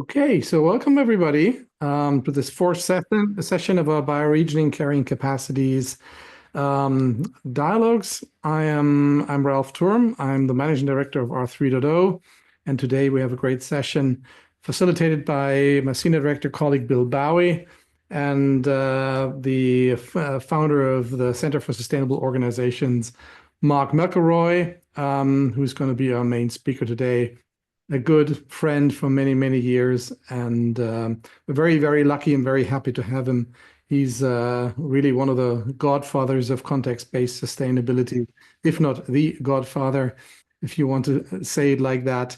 Okay, so welcome everybody to this fourth session of our bioregioning carrying capacities dialogues. I'm Ralph Turm. I'm the managing director of r3.0, and today we have a great session facilitated by my senior director colleague Bill Bowie and the founder of the Center for Sustainable Organizations, Mark McElroy, who's going to be our main speaker today. A good friend for many, many years, and we're very, very lucky and very happy to have him. He's really one of the godfathers of context-based sustainability, if not the godfather, if you want to say it like that.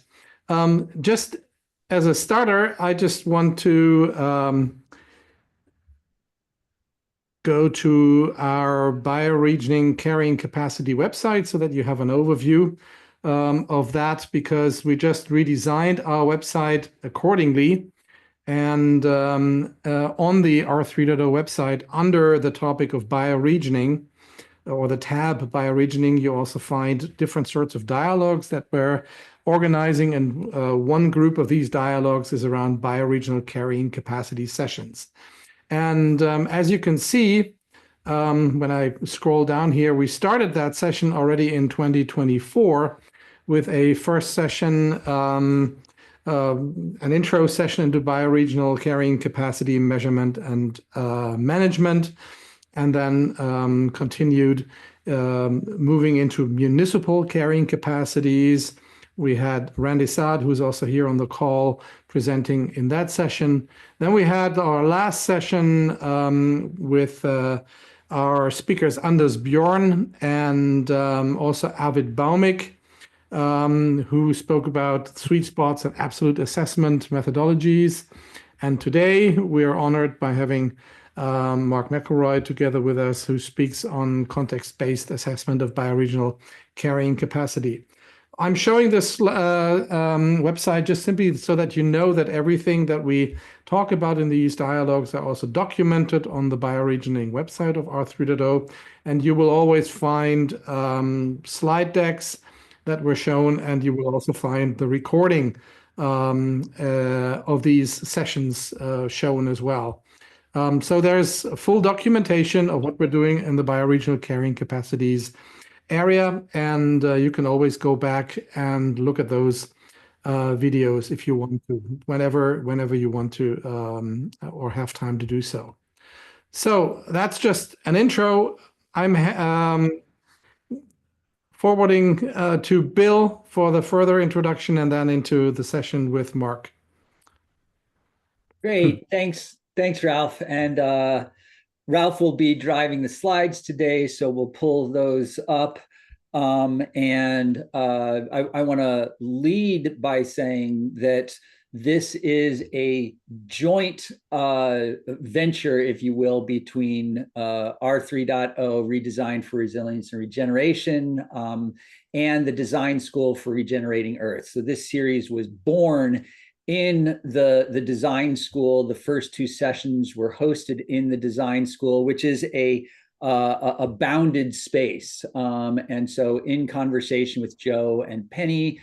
Just as a starter, I just want to go to our bioregioning carrying capacity website so that you have an overview of that, because we just redesigned our website accordingly. And on the r3.0 website, under the topic of bioregioning, or the tab bioregioning, you also find different sorts of dialogues that we're organizing. And one group of these dialogues is around bioregional carrying capacity sessions. And as you can see, when I scroll down here, we started that session already in 2024 with a first session, an intro session into bioregional carrying capacity measurement and management, and then continued moving into municipal carrying capacities. We had Randy Saad, who's also here on the call, presenting in that session. Then we had our last session with our speakers Anders Bjorn and also Arvid Baumik, who spoke about sweet spots and absolute assessment methodologies. And today we are honored by having Mark McElroy together with us, who speaks on context-based assessment of bioregional carrying capacity. I'm showing this website just simply so that you know that everything that we talk about in these dialogues are also documented on the bioregioning website of r3.0. And you will always find slide decks that were shown, and you will also find the recording of these sessions shown as well. So there's full documentation of what we're doing in the bioregional carrying capacities area, and you can always go back and look at those videos if you want to, whenever you want to, or have time to do so. So that's just an intro. I'm forwarding to Bill for the further introduction and then into the session with Mark. Great, thanks, Ralph. And Ralph will be driving the slides today, so we'll pull those up. I want to lead by saying that this is a joint venture, if you will, between r3.0, Redesigned for Resilience and Regeneration, and the Design School for Regenerating Earth. So this series was born in the Design School. The first two sessions were hosted in the Design School, which is a bounded space. And so in conversation with Joe and Penny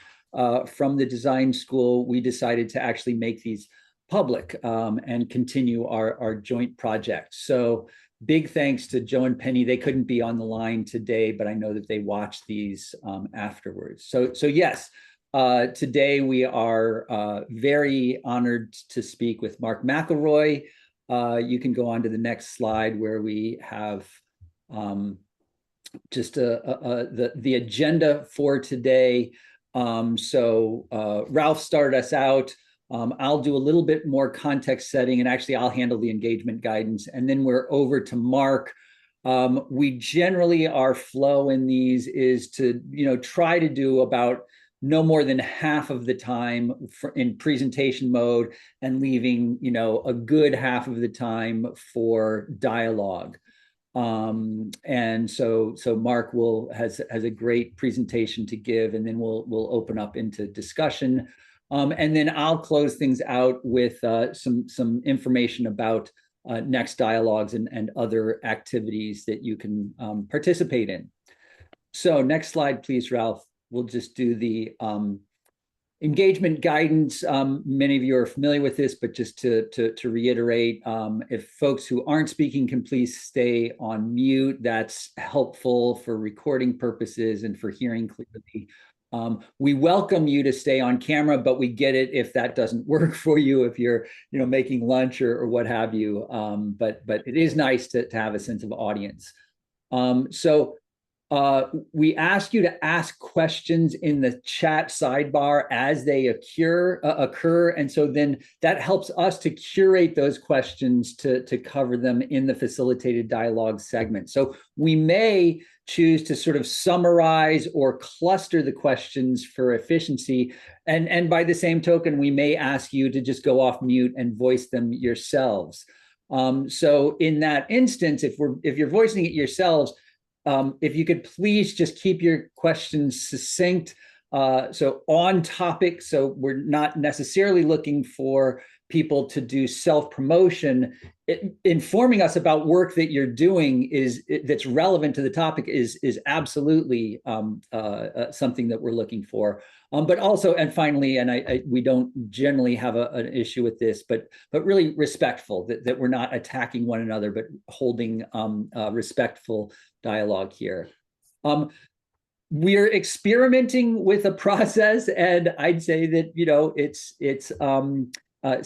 from the Design School, we decided to actually make these public and continue our joint project. So big thanks to Joe and Penny. They couldn't be on the line today, but I know that they watched these afterwards. So yes, today we are very honored to speak with Mark McElroy. You can go on to the next slide, where we have just the agenda for today. Ralph started us out. I'll do a little bit more context setting, and actually I'll handle the engagement guidance, and then we're over to Mark. We generally, our flow in these is to try to do about no more than half of the time in presentation mode, and leaving a good half of the time for dialogue. And so Mark has a great presentation to give, and then we'll open up into discussion. And then I'll close things out with some information about next dialogues and other activities that you can participate in. So next slide, please, Ralph. We'll just do the Engagement guidance, many of you are familiar with this, but just to reiterate, if folks who aren't speaking can please stay on mute. That's helpful for recording purposes and for hearing clearly. We welcome you to stay on camera, but we get it if that doesn't work for you, if you're making lunch or what have you. But it is nice to have a sense of audience. We ask you to ask questions in the chat sidebar as they occur. And so then that helps us to curate those questions to cover them in the facilitated dialogue segment. So we may choose to sort of summarize or cluster the questions for efficiency. And by the same token, we may ask you to just go off mute and voice them yourselves. So in that instance, if you're voicing it yourselves, if you could please just keep your questions succinct, so on topic, so we're not necessarily looking for people to do self-promotion. Informing us about work that you're doing that's relevant to the topic is absolutely something that we're looking for. But also, and finally, and we don't generally have an issue with this, but really respectful, that we're not attacking one another, but holding respectful dialogue here. We're experimenting with a process, and I'd say that it's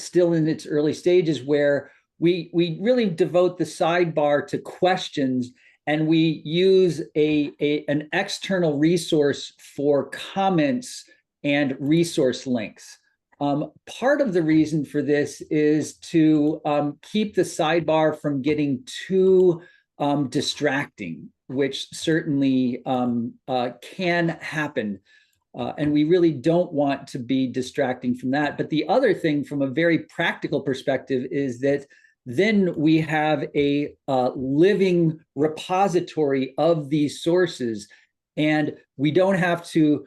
still in its early stages, where we really devote the sidebar to questions, and we use an external resource for comments and resource links. Part of the reason for this is to keep the sidebar from getting too distracting, which certainly can happen. And we really don't want to be distracting from that. But the other thing, from a very practical perspective, is that then we have a living repository of these sources, and we don't have to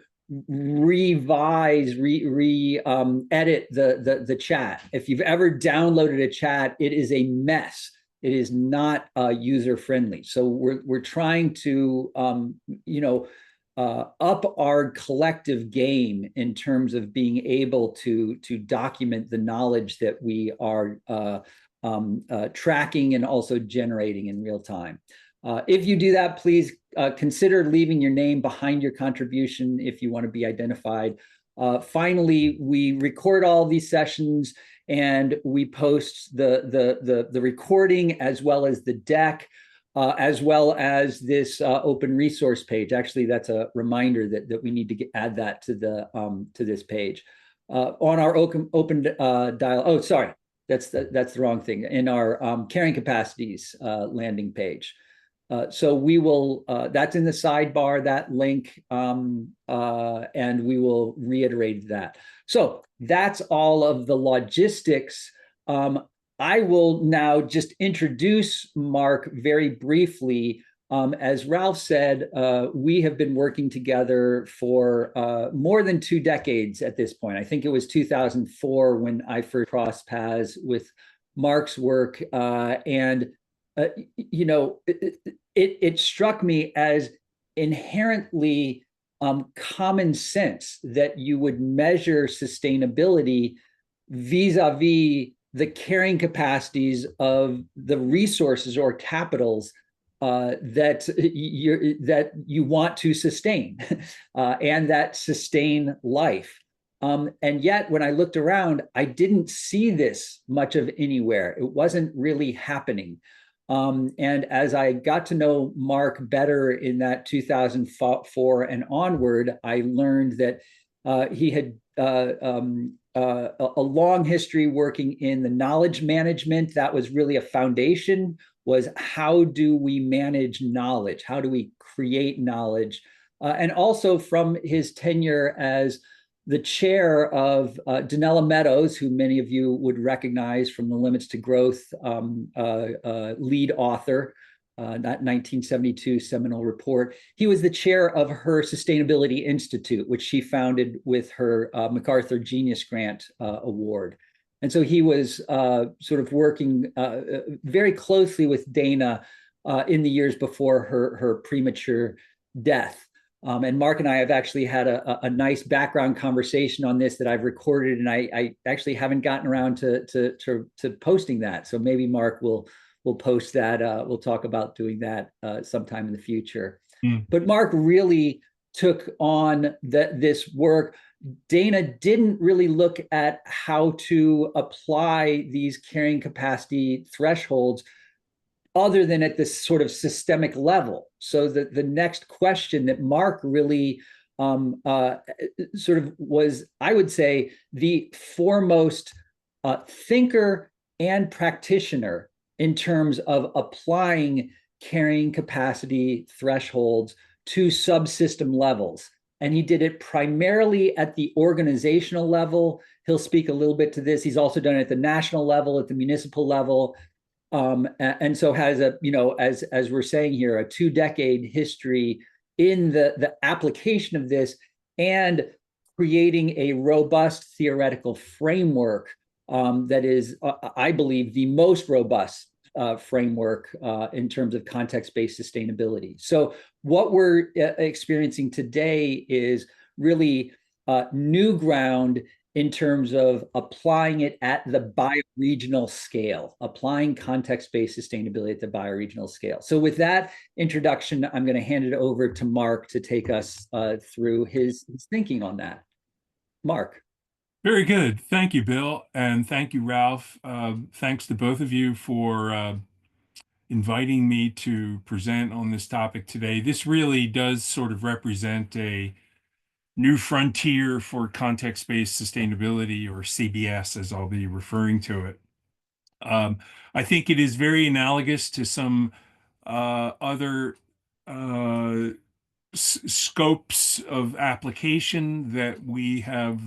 revise, edit the chat. If you've ever downloaded a chat, it is a mess. It is not user friendly. So we're trying to up our collective game in terms of being able to document the knowledge that we are tracking and also generating in real time. If you do that, please consider leaving your name behind your contribution if you want to be identified. Finally, we record all these sessions, and we post the recording as well as the deck, as well as this open resource page. Actually, that's a reminder that we need to add that to this page on our open dial. Oh, sorry, that's the wrong thing. In our carrying capacities landing page. So we will, that's in the sidebar, that link, and we will reiterate that. So that's all of the logistics. I will now just introduce Mark very briefly. As Ralph said, we have been working together for more than 2 decades at this point. I think it was 2004 when I first crossed paths with Mark's work, and it struck me as inherently common sense that you would measure sustainability vis-a-vis the carrying capacities of the resources or capitals that you want to sustain and that sustain life. And yet, when I looked around, I didn't see this much of anywhere. It wasn't really happening. And as I got to know Mark better in that 2004 and onward, I learned that he had a long history working in the knowledge management. That was really a foundation, was how do we manage knowledge? How do we create knowledge? And also from his tenure as the chair of Donella Meadows, who many of you would recognize from the Limits to Growth lead author, that 1972 seminal report. He was the chair of her Sustainability Institute, which she founded with her MacArthur Genius Grant Award. And so he was sort of working very closely with Dana in the years before her premature death. And Mark and I have actually had a nice background conversation on this that I've recorded, and I actually haven't gotten around to posting that. So maybe Mark will post that. We'll talk about doing that sometime in the future. Mm. But Mark really took on this work. Dana didn't really look at how to apply these carrying capacity thresholds other than at this sort of systemic level. So the next question that Mark really sort of was, I would say, the foremost thinker and practitioner in terms of applying carrying capacity thresholds to subsystem levels. And he did it primarily at the organizational level. He'll speak a little bit to this. He's also done it at the national level, at the municipal level. And so has a, as we're saying here, a 2-decade history in the application of this and creating a robust theoretical framework that is, I believe, the most robust framework in terms of context-based sustainability. So what we're experiencing today is really new ground in terms of applying it at the bioregional scale, applying context-based sustainability at the bioregional scale. So with that introduction, I'm going to hand it over to Mark to take us through his thinking on that. Mark. Very good. Thank you, Bill. And thank you, Ralph. Thanks to both of you for inviting me to present on this topic today. This really does sort of represent a new frontier for context-based sustainability, or CBS, as I'll be referring to it. I think it is very analogous to some other scopes of application that we have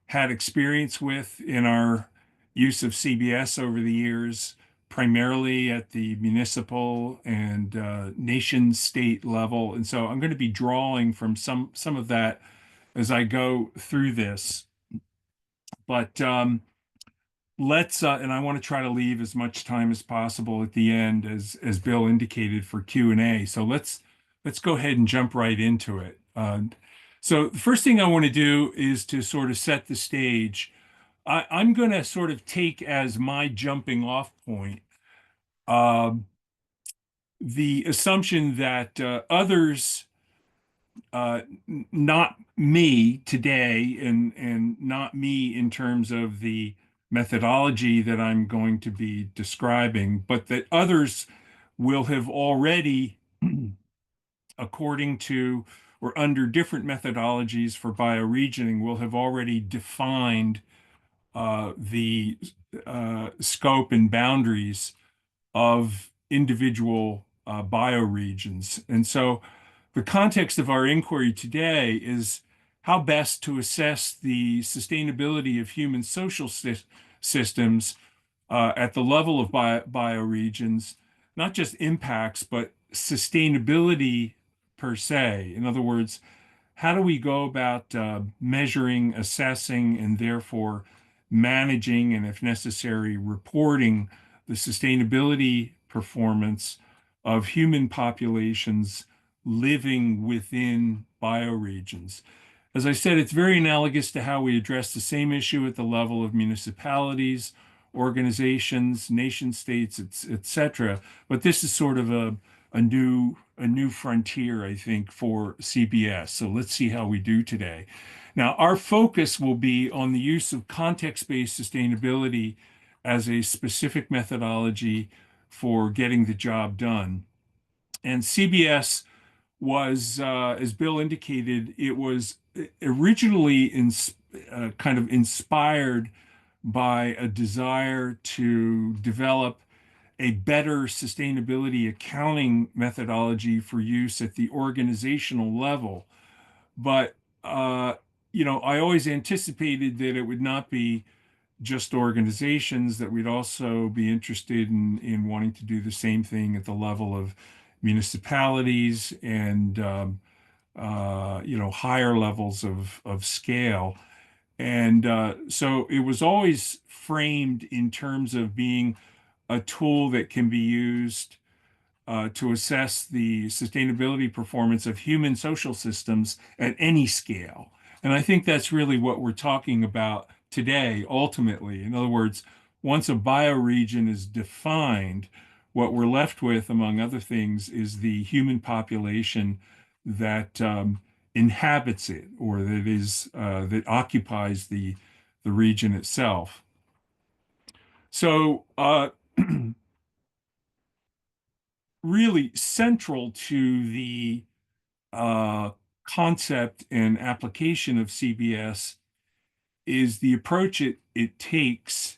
had experience with in our use of CBS over the years, primarily at the municipal and nation state level. And so I'm going to be drawing from some of that as I go through this. But let's and I want to try to leave as much time as possible at the end, as Bill indicated, for Q&A. So let's go ahead and jump right into it. So the first thing I want to do is to sort of set the stage. I'm going to sort of take as my jumping off point the assumption that others, not me today, and not me in terms of the methodology that I'm going to be describing, but that others will have already, according to or under different methodologies for bioregioning, will have already defined the scope and boundaries of individual bioregions. And so the context of our inquiry today is how best to assess the sustainability of human social systems at the level of bioregions, not just impacts, but sustainability per se. In other words, how do we go about measuring, assessing, and therefore managing, and if necessary, reporting the sustainability performance of human populations living within bioregions? As I said, it's very analogous to how we address the same issue at the level of municipalities, organizations, nation states, etc. But this is sort of a new frontier, I think, for CBS. So let's see how we do today. Now, our focus will be on the use of context-based sustainability as a specific methodology for getting the job done. And CBS was, as Bill indicated, it was originally kind of inspired by a desire to develop a better sustainability accounting methodology for use at the organizational level. But, I always anticipated that it would not be just organizations, that we'd also be interested in wanting to do the same thing at the level of municipalities and, higher levels of scale. And so it was always framed in terms of being a tool that can be used to assess the sustainability performance of human social systems at any scale. And I think that's really what we're talking about today, ultimately. In other words, once a bioregion is defined, what we're left with, among other things, is the human population that inhabits it, or that occupies the region itself. So, really central to the uh, concept and application of CBS is the approach it takes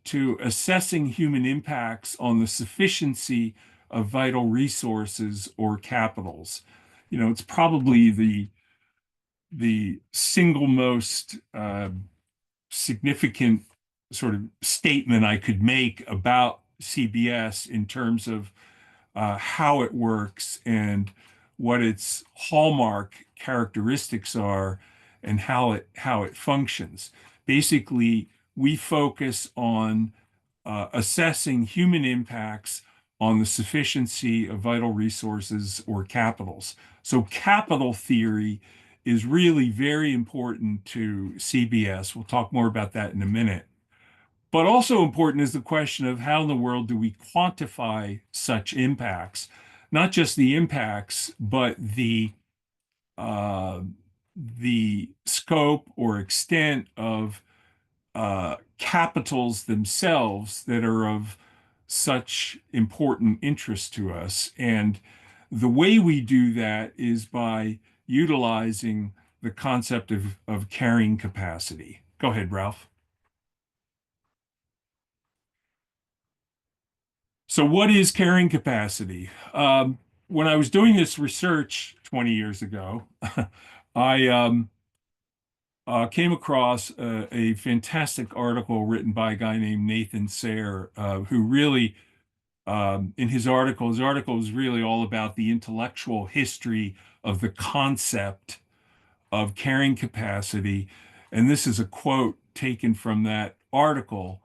to assessing human impacts on the sufficiency of vital resources or capitals. It's probably the single most significant sort of statement I could make about CBS in terms of how it works and what its hallmark characteristics are and how it functions. Basically, we focus on assessing human impacts on the sufficiency of vital resources or capitals. So capital theory is really very important to CBS. We'll talk more about that in a minute. But also important is the question of how in the world do we quantify such impacts? Not just the impacts, but uh, the scope or extent of capitals themselves that are of such important interest to us. And the way we do that is by utilizing the concept of carrying capacity. Go ahead, Ralph. So, what is carrying capacity? When I was doing this research 20 years ago, I came across a fantastic article written by a guy named Nathan Sayre, who really, his article was really all about the intellectual history of the concept of carrying capacity. And this is a quote taken from that article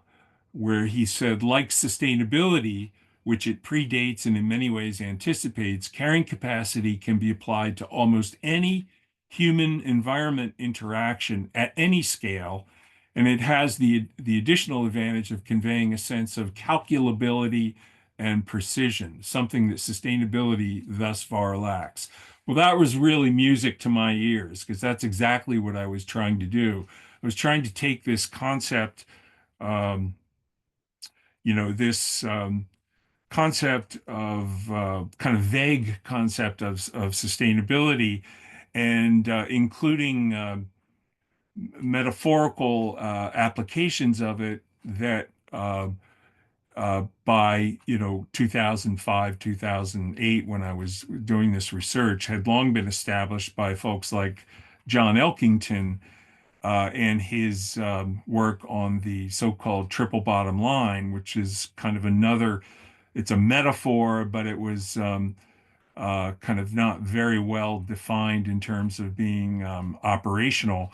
where he said, like sustainability, which it predates and in many ways anticipates, carrying capacity can be applied to almost any human environment interaction at any scale. And it has the additional advantage of conveying a sense of calculability and precision, something that sustainability thus far lacks. Well, that was really music to my ears because that's exactly what I was trying to do. I was trying to take this concept, um, this concept of kind of vague concept of sustainability and including metaphorical applications of it that by 2005, 2008, when I was doing this research, had long been established by folks like John Elkington and his work on the so-called triple bottom line, which is kind of it's a metaphor, but it was kind of not very well defined in terms of being operational.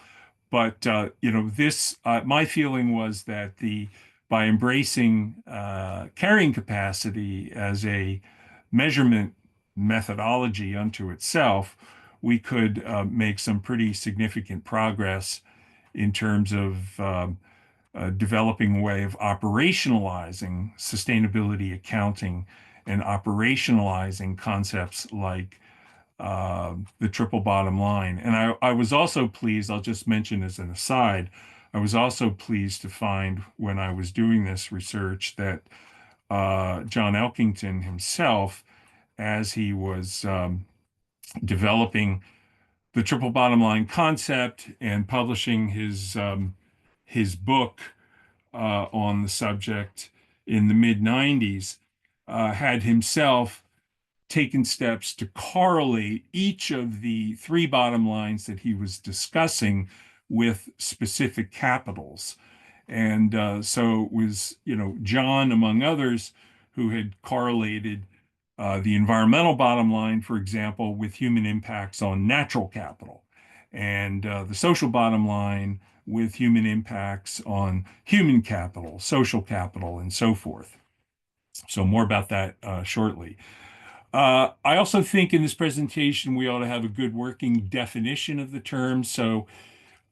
But my feeling was that by embracing carrying capacity as a measurement methodology unto itself, we could make some pretty significant progress in terms of developing a way of operationalizing sustainability accounting and operationalizing concepts like the triple bottom line. And I was also pleased, I'll just mention as an aside, I was also pleased to find when I was doing this research that John Elkington himself, as he was developing the triple bottom line concept and publishing his book on the subject in the mid 90s, had himself taken steps to correlate each of the three bottom lines that he was discussing with specific capitals. And so it was, John, among others, who had correlated the environmental bottom line, for example, with human impacts on natural capital, and the social bottom line with human impacts on human capital, social capital, and so forth. So more about that shortly. I also think in this presentation we ought to have a good working definition of the term. So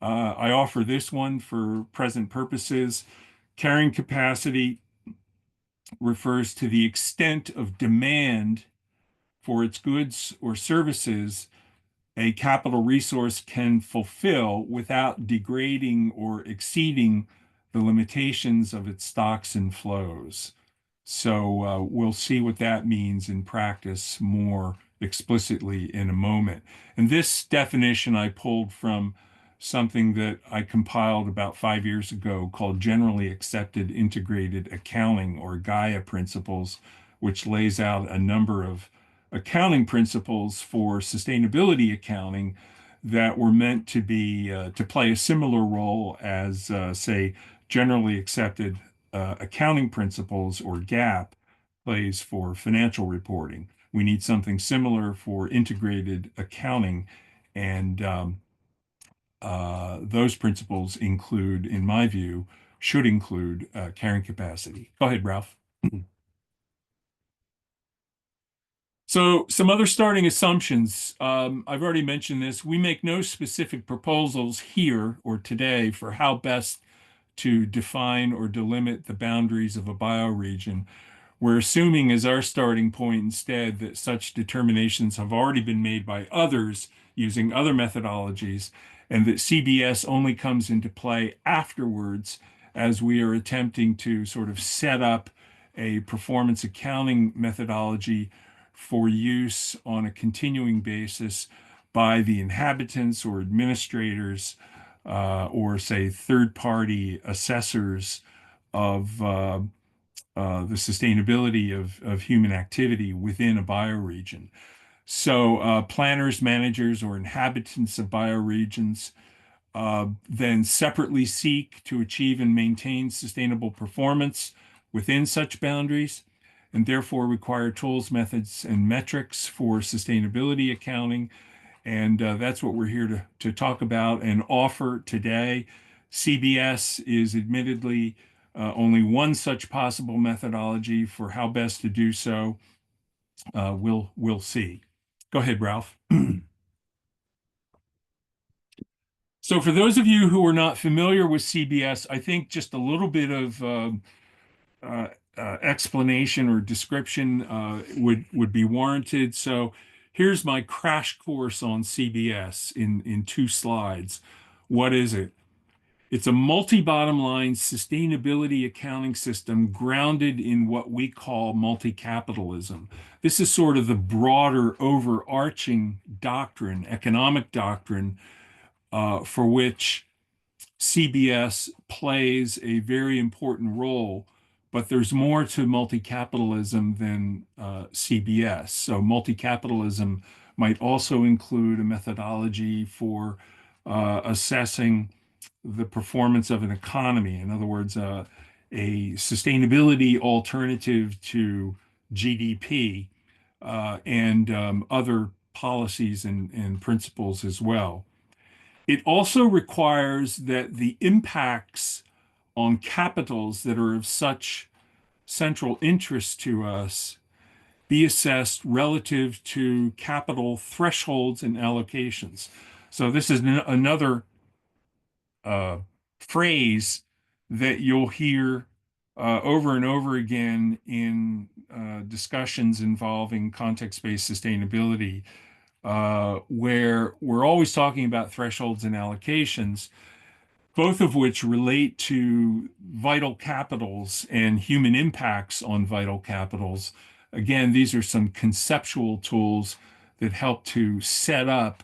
I offer this one for present purposes. Carrying capacity refers to the extent of demand for its goods or services a capital resource can fulfill without degrading or exceeding the limitations of its stocks and flows. So we'll see what that means in practice more explicitly in a moment. And this definition I pulled from something that I compiled about 5 years ago called Generally Accepted Integrated Accounting, or Gaia Principles, which lays out a number of accounting principles for sustainability accounting that were meant to be to play a similar role as, say, generally accepted accounting principles, or GAAP, plays for financial reporting. We need something similar for integrated accounting, and those principles include, in my view, should include carrying capacity. Go ahead, Ralph. So some other starting assumptions. I've already mentioned this. We make no specific proposals here or today for how best to define or delimit the boundaries of a bioregion. We're assuming as our starting point instead that such determinations have already been made by others using other methodologies, and that CBS only comes into play afterwards as we are attempting to sort of set up a performance accounting methodology for use on a continuing basis by the inhabitants or administrators or, say, third-party assessors of the sustainability of human activity within a bioregion. So planners, managers, or inhabitants of bioregions then separately seek to achieve and maintain sustainable performance within such boundaries, and therefore require tools, methods, and metrics for sustainability accounting. And that's what we're here to talk about and offer today. CBS is admittedly only one such possible methodology for how best to do so. We'll see. Go ahead, Ralph. So for those of you who are not familiar with CBS, I think just a little bit of explanation or description would be warranted. So here's my crash course on CBS in 2 slides. What is it? It's a multi-bottom line sustainability accounting system grounded in what we call multi-capitalism. This is sort of the broader overarching doctrine, economic doctrine, for which CBS plays a very important role, but there's more to multi-capitalism than CBS. So multi-capitalism might also include a methodology for assessing the performance of an economy. In other words, a sustainability alternative to GDP and other policies and principles as well. It also requires that the impacts on capitals that are of such central interest to us be assessed relative to capital thresholds and allocations. So this is another phrase that you'll hear over and over again in discussions involving context-based sustainability, where we're always talking about thresholds and allocations, both of which relate to vital capitals and human impacts on vital capitals. Again, these are some conceptual tools that help to set up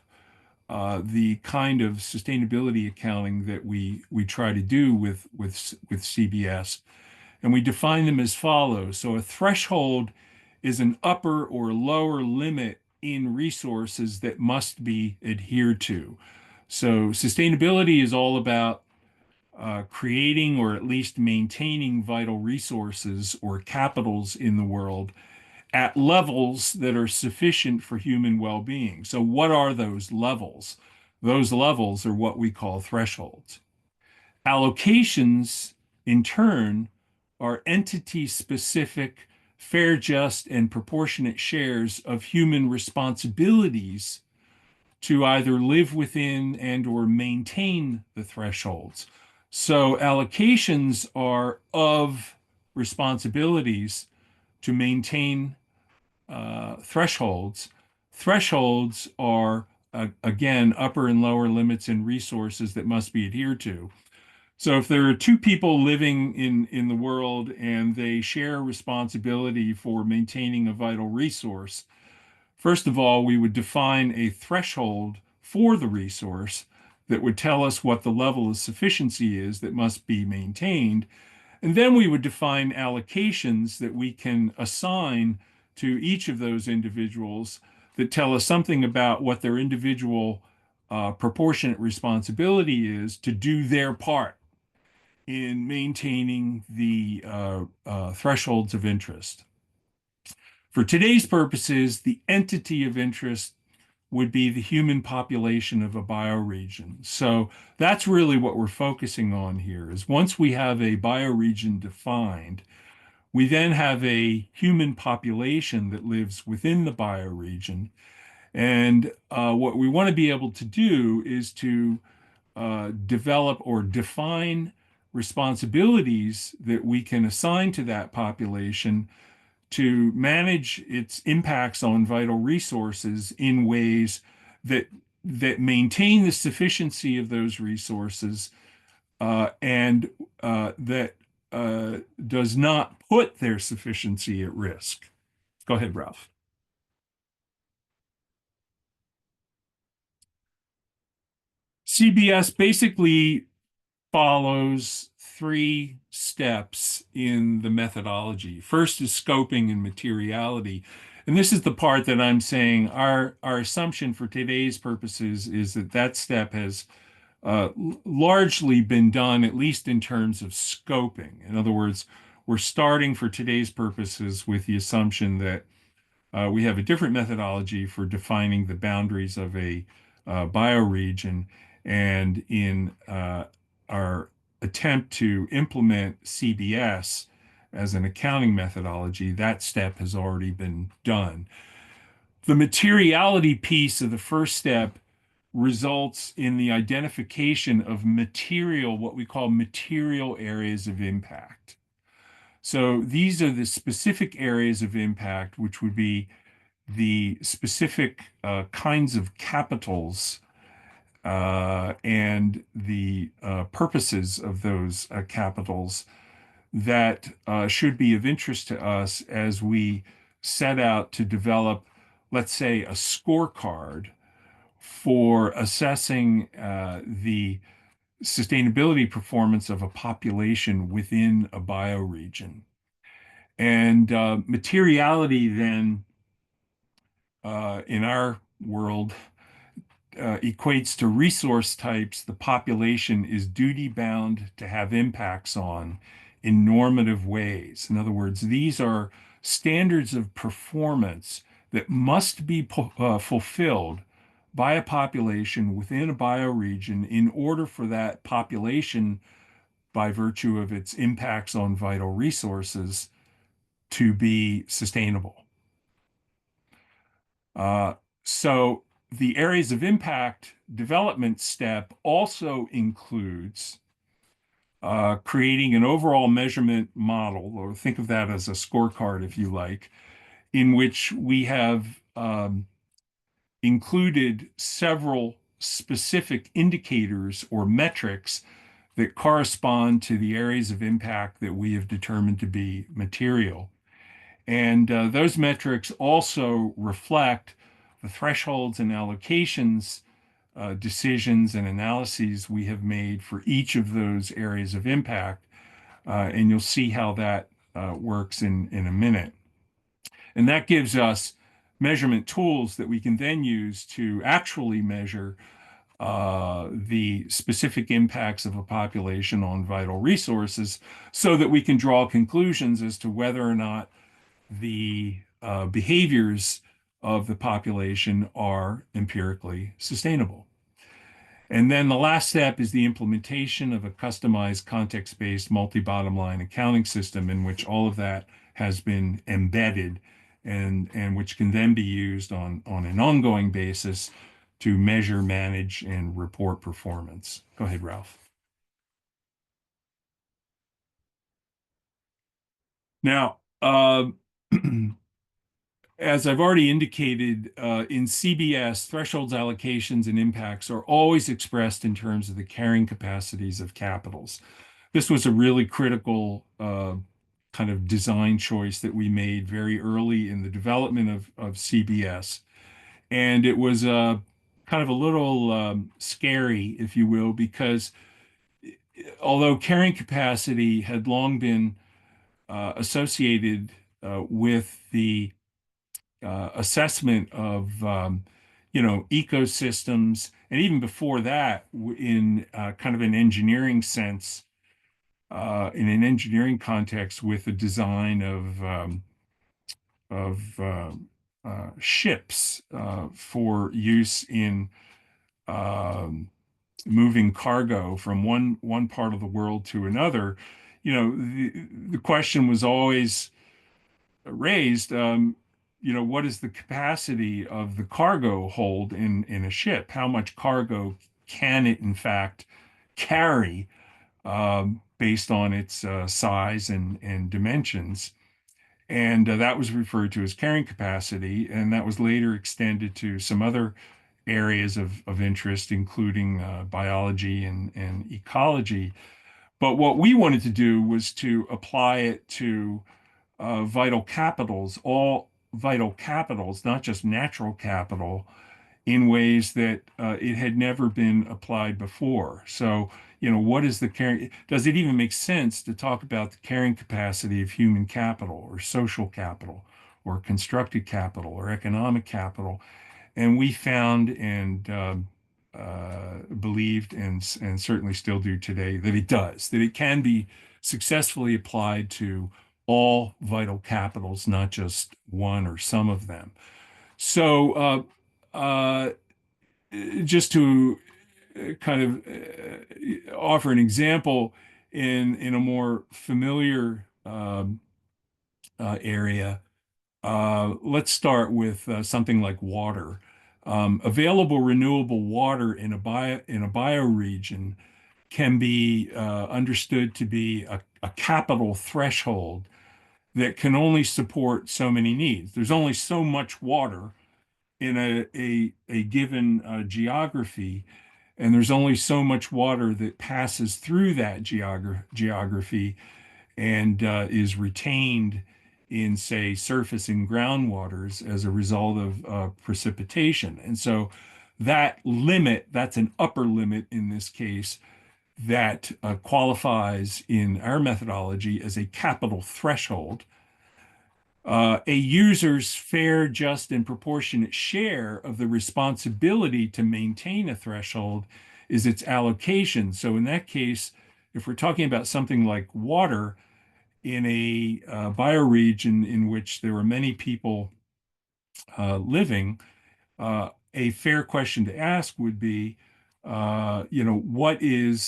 the kind of sustainability accounting that we try to do with CBS. And we define them as follows. So a threshold is an upper or lower limit in resources that must be adhered to. So sustainability is all about creating or at least maintaining vital resources or capitals in the world at levels that are sufficient for human well-being. So what are those levels? Those levels are what we call thresholds. Allocations, in turn, are entity-specific fair, just, and proportionate shares of human responsibilities to either live within and or maintain the thresholds. So allocations are of responsibilities to maintain thresholds. Thresholds are, again, upper and lower limits and resources that must be adhered to. So if there are two people living in the world and they share responsibility for maintaining a vital resource, first of all, we would define a threshold for the resource that would tell us what the level of sufficiency is that must be maintained. And then we would define allocations that we can assign to each of those individuals that tell us something about what their individual proportionate responsibility is to do their part in maintaining the thresholds of interest. For today's purposes, the entity of interest would be the human population of a bioregion. So that's really what we're focusing on here is once we have a bioregion defined, we then have a human population that lives within the bioregion. And what we want to be able to do is to develop or define responsibilities that we can assign to that population to manage its impacts on vital resources in ways that maintain the sufficiency of those resources and that does not put their sufficiency at risk. Go ahead, Ralph. CBS basically follows three steps in the methodology. First is scoping and materiality. And this is the part that I'm saying our assumption for today's purposes is that that step has largely been done, at least in terms of scoping. In other words, we're starting for today's purposes with the assumption that we have a different methodology for defining the boundaries of a bioregion. And in our attempt to implement CBS as an accounting methodology, that step has already been done. The materiality piece of the first step results in the identification of material, what we call material areas of impact. So these are the specific areas of impact, which would be the specific kinds of capitals and the purposes of those capitals that should be of interest to us as we set out to develop, let's say, a scorecard for assessing the sustainability performance of a population within a bioregion. And materiality then, in our world, equates to resource types the population is duty bound to have impacts on in normative ways. In other words, these are standards of performance that must be fulfilled by a population within a bioregion in order for that population, by virtue of its impacts on vital resources, to be sustainable. So the areas of impact development step also includes creating an overall measurement model, or think of that as a scorecard, if you like, in which we have included several specific indicators or metrics that correspond to the areas of impact that we have determined to be material. And those metrics also reflect the thresholds and allocations decisions and analyses we have made for each of those areas of impact. And you'll see how that works in a minute. And that gives us measurement tools that we can then use to actually measure the specific impacts of a population on vital resources so that we can draw conclusions as to whether or not the behaviors of the population are empirically sustainable. And then the last step is the implementation of a customized context-based multi-bottom line accounting system in which all of that has been embedded and which can then be used on an ongoing basis to measure, manage, and report performance. Go ahead, Ralph. Now, as I've already indicated, in CBS, thresholds, allocations, and impacts are always expressed in terms of the carrying capacities of capitals. This was a really critical kind of design choice that we made very early in the development of CBS. And it was kind of a little scary, if you will, because although carrying capacity had long been associated with the assessment of ecosystems, and even before that, in kind of an engineering sense, in an engineering context, with the design of ships for use in moving cargo from one part of the world to another. The question was always raised, what is the capacity of the cargo hold in a ship? How much cargo can it, in fact, carry based on its size and dimensions? And that was referred to as carrying capacity, and that was later extended to some other areas of interest, including biology and ecology. But what we wanted to do was to apply it to vital capitals, all vital capitals, not just natural capital, in ways that it had never been applied before. So, what is the carrying? Does it even make sense to talk about the carrying capacity of human capital or social capital or constructed capital or economic capital? And we found and believed and certainly still do today that it does, that it can be successfully applied to all vital capitals, not just one or some of them. So, just to kind of offer an example in a more familiar area, let's start with something like water. Available renewable water in a bioregion can be understood to be a capital threshold that can only support so many needs. There's only so much water in a given geography, and there's only so much water that passes through that geography and is retained in, say, surface and groundwaters as a result of precipitation. And so that limit, that's an upper limit in this case, that qualifies in our methodology as a capital threshold. A user's fair, just, and proportionate share of the responsibility to maintain a threshold is its allocation. So in that case, if we're talking about something like water in a bioregion in which there are many people living, a fair question to ask would be, what is,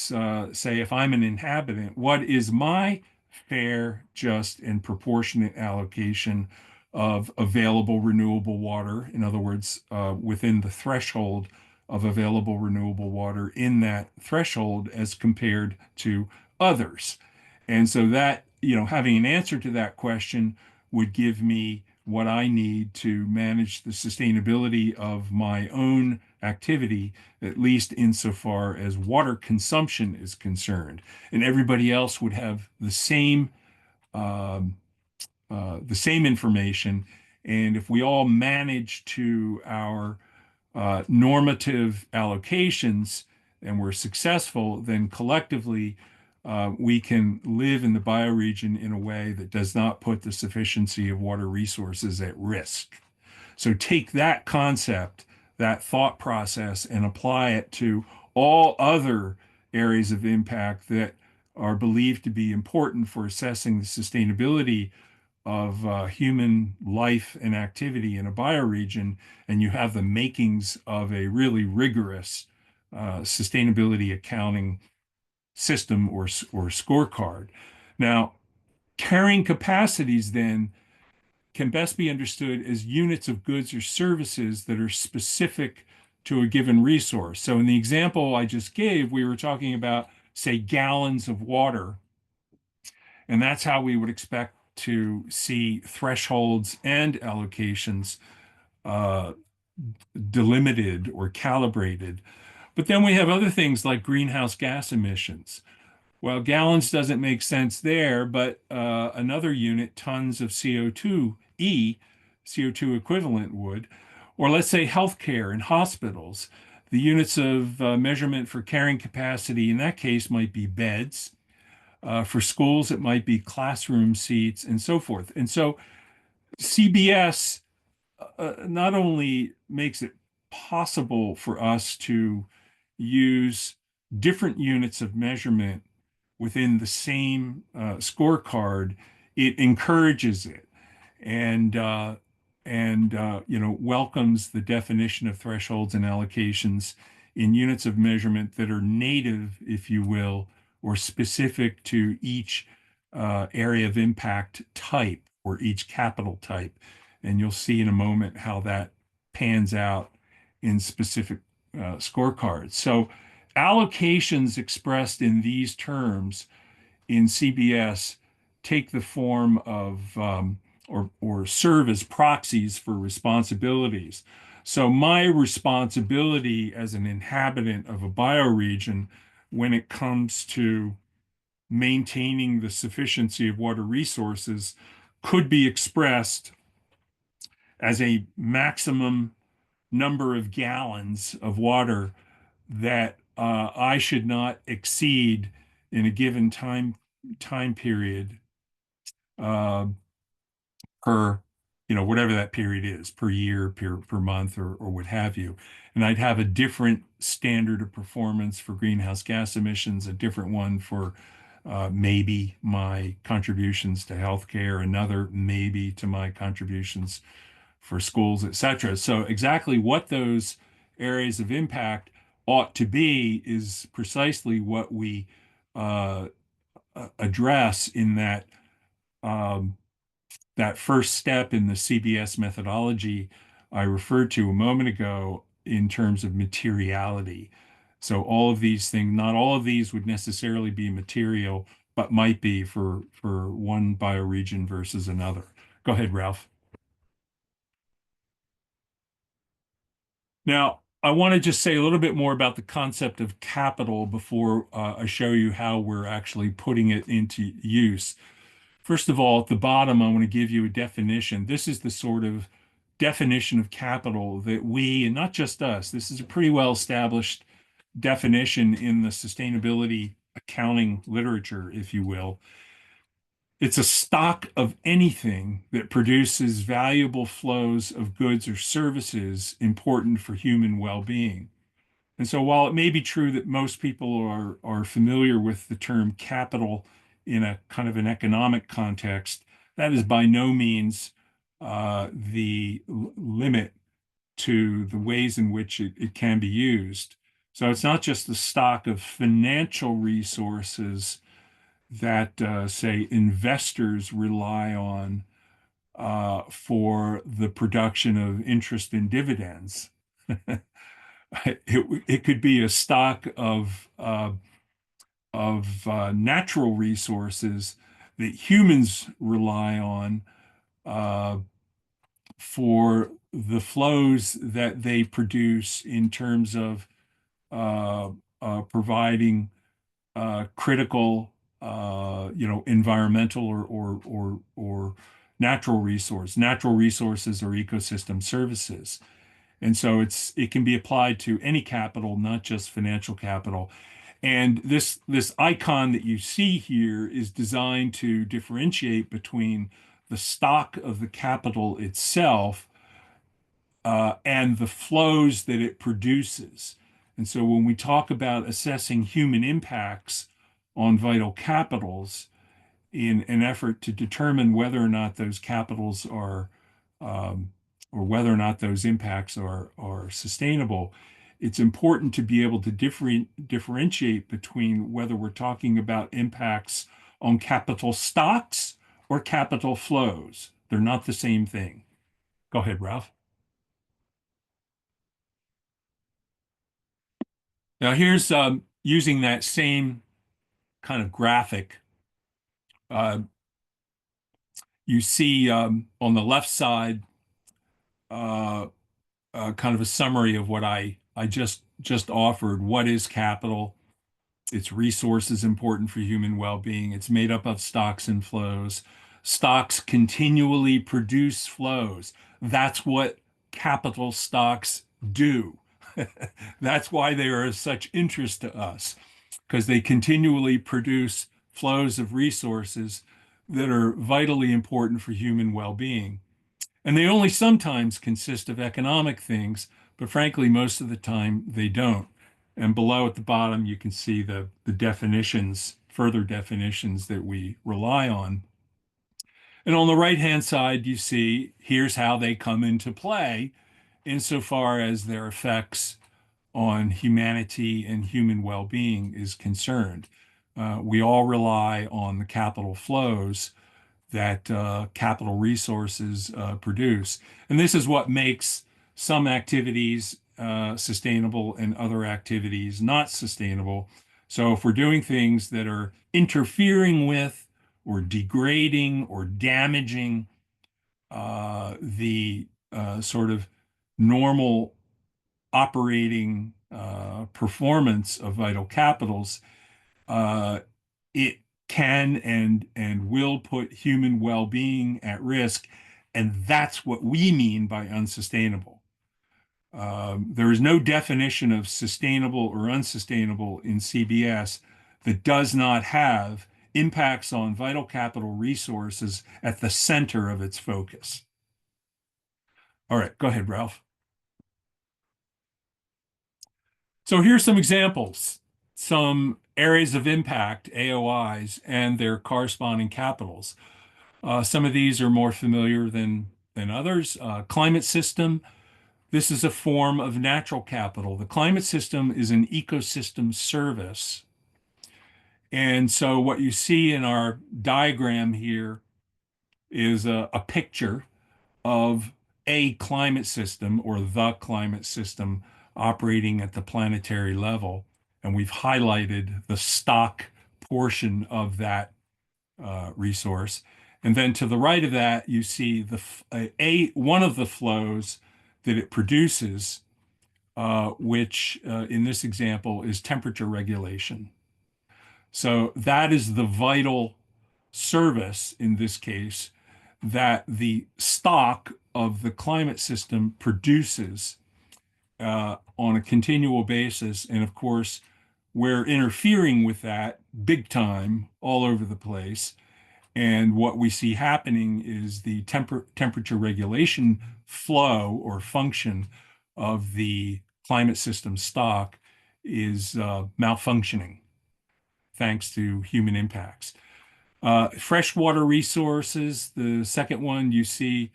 say, if I'm an inhabitant, what is my fair, just, and proportionate allocation of available renewable water? In other words, within the threshold of available renewable water in that threshold as compared to others. And so that, having an answer to that question would give me what I need to manage the sustainability of my own activity, at least insofar as water consumption is concerned. And everybody else would have the same information. And if we all manage to our normative allocations and we're successful, then collectively we can live in the bioregion in a way that does not put the sufficiency of water resources at risk. So take that concept, that thought process, and apply it to all other areas of impact that are believed to be important for assessing the sustainability of human life and activity in a bioregion, and you have the makings of a really rigorous sustainability accounting system or scorecard. Now, Carrying capacities then can best be understood as units of goods or services that are specific to a given resource. So in the example I just gave, we were talking about, say, gallons of water, and that's how we would expect to see thresholds and allocations uh, delimited or calibrated. But then we have other things like greenhouse gas emissions. Well, gallons doesn't make sense there, but another unit, tons of CO2e, CO2 equivalent would. Or let's say healthcare and hospitals. The units of measurement for carrying capacity in that case might be beds. For schools, it might be classroom seats and so forth. And so CBS not only makes it possible for us to use different units of measurement within the same scorecard, it encourages it and welcomes the definition of thresholds and allocations in units of measurement that are native, if you will, or specific to each area of impact type or each capital type. And you'll see in a moment how that pans out in specific scorecards. So allocations expressed in these terms in CBS take the form of or serve as proxies for responsibilities. So my responsibility as an inhabitant of a bioregion when it comes to maintaining the sufficiency of water resources could be expressed as a maximum number of gallons of water that I should not exceed in a given time period uh, per, whatever that period is, per year, per month, or what have you. And I'd have a different standard of performance for greenhouse gas emissions, a different one for maybe my contributions to healthcare, another maybe to my contributions for schools, et cetera. So exactly what those areas of impact ought to be is precisely what we uh, address in um, that first step in the CBS methodology I referred to a moment ago in terms of materiality. So all of these things, not all of these would necessarily be material, but might be for one bioregion versus another. Go ahead, Ralph. Now, I want to just say a little bit more about the concept of capital before I show you how we're actually putting it into use. First of all, at the bottom, I want to give you a definition. This is the sort of definition of capital that we, and not just us, this is a pretty well established definition in the sustainability accounting literature, if you will. It's a stock of anything that produces valuable flows of goods or services important for human well-being. And so while it may be true that most people are familiar with the term capital in a kind of an economic context, that is by no means the limit to the ways in which it can be used. So it's not just the stock of financial resources that, say, investors rely on for the production of interest and dividends. It could be a stock of natural resources that humans rely on for the flows that they produce in terms of providing critical, environmental or natural resource. Natural resources or ecosystem services. And so it can be applied to any capital, not just financial capital. And this icon that you see here is designed to differentiate between the stock of the capital itself and the flows that it produces. And so when we talk about assessing human impacts on vital capitals in an effort to determine whether or not those capitals are or whether or not those impacts are sustainable, it's important to be able to differentiate between whether we're talking about impacts on capital stocks or capital flows. They're not the same thing. Go ahead, Ralph. Now here's using that same kind of graphic. Uh, you see on the left side uh, kind of a summary of what I just offered. What is capital? Its resources important for human well-being. It's made up of stocks and flows. Stocks continually produce flows. That's what capital stocks do. That's why they are of such interest to us, because they continually produce flows of resources that are vitally important for human well-being. And they only sometimes consist of economic things, but frankly, most of the time they don't. And below at the bottom, you can see the definitions, further definitions that we rely on. And on the right-hand side, you see here's how they come into play insofar as their effects on humanity and human well-being is concerned. We all rely on the capital flows that capital resources produce. And this is what makes some activities sustainable and other activities not sustainable. So if we're doing things that are interfering with or degrading or damaging the sort of normal operating performance of vital capitals, it can and will put human well-being at risk, and that's what we mean by unsustainable. There is no definition of sustainable or unsustainable in CBS that does not have impacts on vital capital resources at the center of its focus. All right, go ahead, Ralph. So here's some examples, some areas of impact, AOIs, and their corresponding capitals. Some of these are more familiar than others. Climate system, this is a form of natural capital. The climate system is an ecosystem service. And so what you see in our diagram here is a picture of a climate system or the climate system operating at the planetary level. And we've highlighted the stock portion of that resource. And then to the right of that, you see one of the flows that it produces, which in this example is temperature regulation. So that is the vital service in this case that the stock of the climate system produces on a continual basis. And of course, we're interfering with that big time all over the place. And what we see happening is the temperature regulation flow or function of the climate system stock is malfunctioning thanks to human impacts. Freshwater resources, the second one you see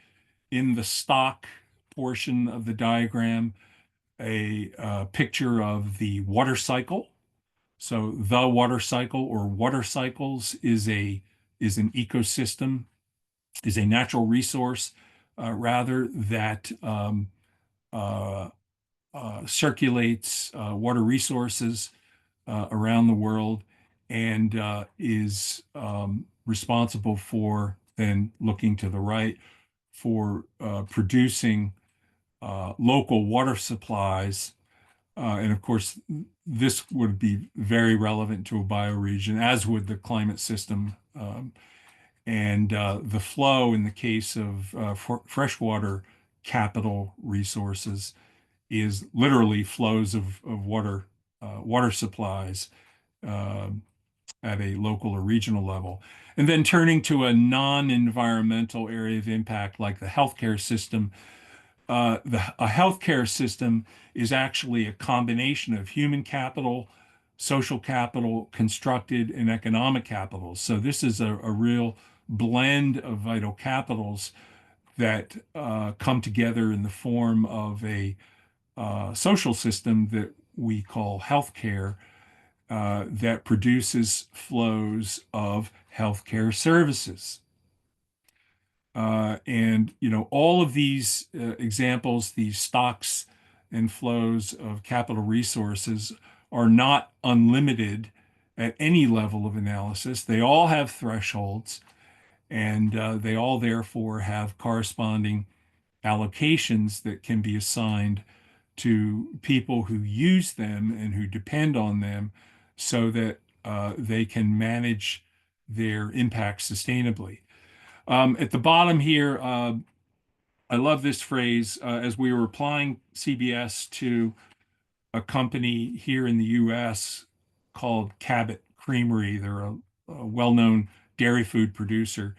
in the stock portion of the diagram, a picture of the water cycle. So the water cycle or water cycles is an ecosystem, is a natural resource rather that circulates water resources around the world and is responsible for, then looking to the right, for producing local water supplies. And of course, this would be very relevant to a bioregion, as would the climate system. And the flow in the case of freshwater capital resources is literally flows of water, water supplies at a local or regional level. And then turning to a non-environmental area of impact like the healthcare system, a healthcare system is actually a combination of human capital, social capital, constructed, and economic capital. So this is a real blend of vital capitals that come together in the form of a social system that we call healthcare that produces flows of healthcare services. And all of these examples, these stocks and flows of capital resources are not unlimited at any level of analysis. They all have thresholds, and they all therefore have corresponding allocations that can be assigned to people who use them and who depend on them so that they can manage their impact sustainably. At the bottom here, I love this phrase. As we were applying CBS to a company here in the US called Cabot Creamery, they're a well-known dairy food producer.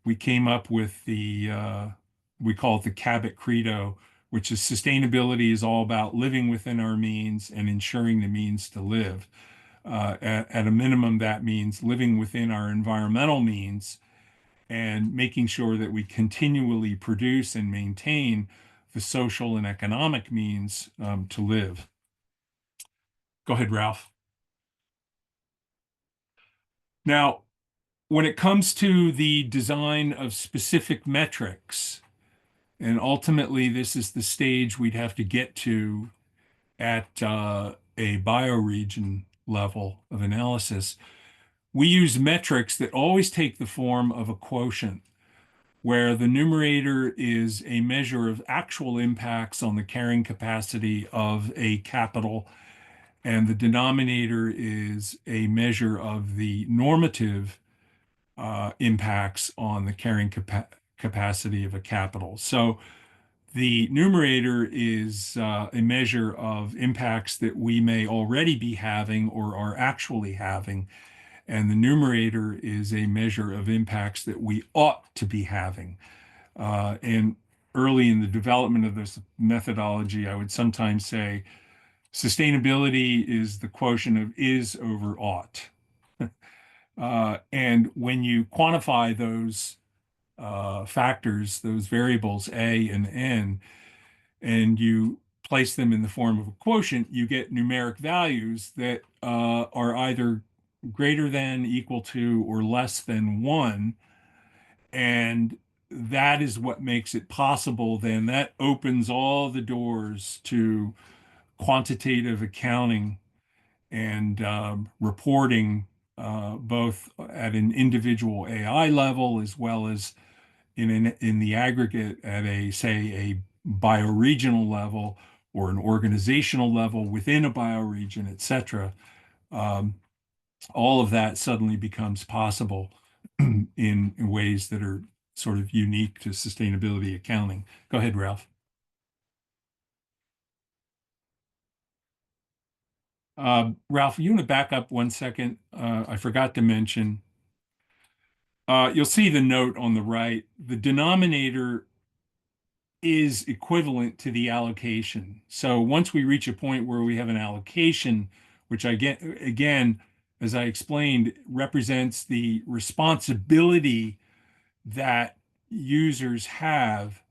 We came up with we call it the Cabot Credo, which is sustainability is all about living within our means and ensuring the means to live. At a minimum, that means living within our environmental means and making sure that we continually produce and maintain the social and economic means to live. Go ahead, Ralph. Now, when it comes to the design of specific metrics, and ultimately this is the stage we'd have to get to at a bioregion level of analysis, we use metrics that always take the form of a quotient, where the numerator is a measure of actual impacts on the carrying capacity of a capital, and the denominator is a measure of the normative impacts on the carrying capacity of a capital. So the numerator is a measure of impacts that we may already be having or are actually having, and the numerator is a measure of impacts that we ought to be having. And early in the development of this methodology, I would sometimes say sustainability is the quotient of is over ought. And when you quantify those factors, those variables A and N, and you place them in the form of a quotient, you get numeric values that are either greater than, equal to, or less than 1. And that is what makes it possible. Then that opens all the doors to quantitative accounting and reporting, both at an individual AI level as well as in the aggregate at a, say, a bioregional level or an organizational level within a bioregion, et cetera. All of that suddenly becomes possible in ways that are sort of unique to sustainability accounting. Go ahead, Ralph. Ralph, you want to back up 1 second? I forgot to mention. You'll see the note on the right. The denominator is equivalent to the allocation. So once we reach a point where we have an allocation, which I get again, as I explained, represents the responsibility that users have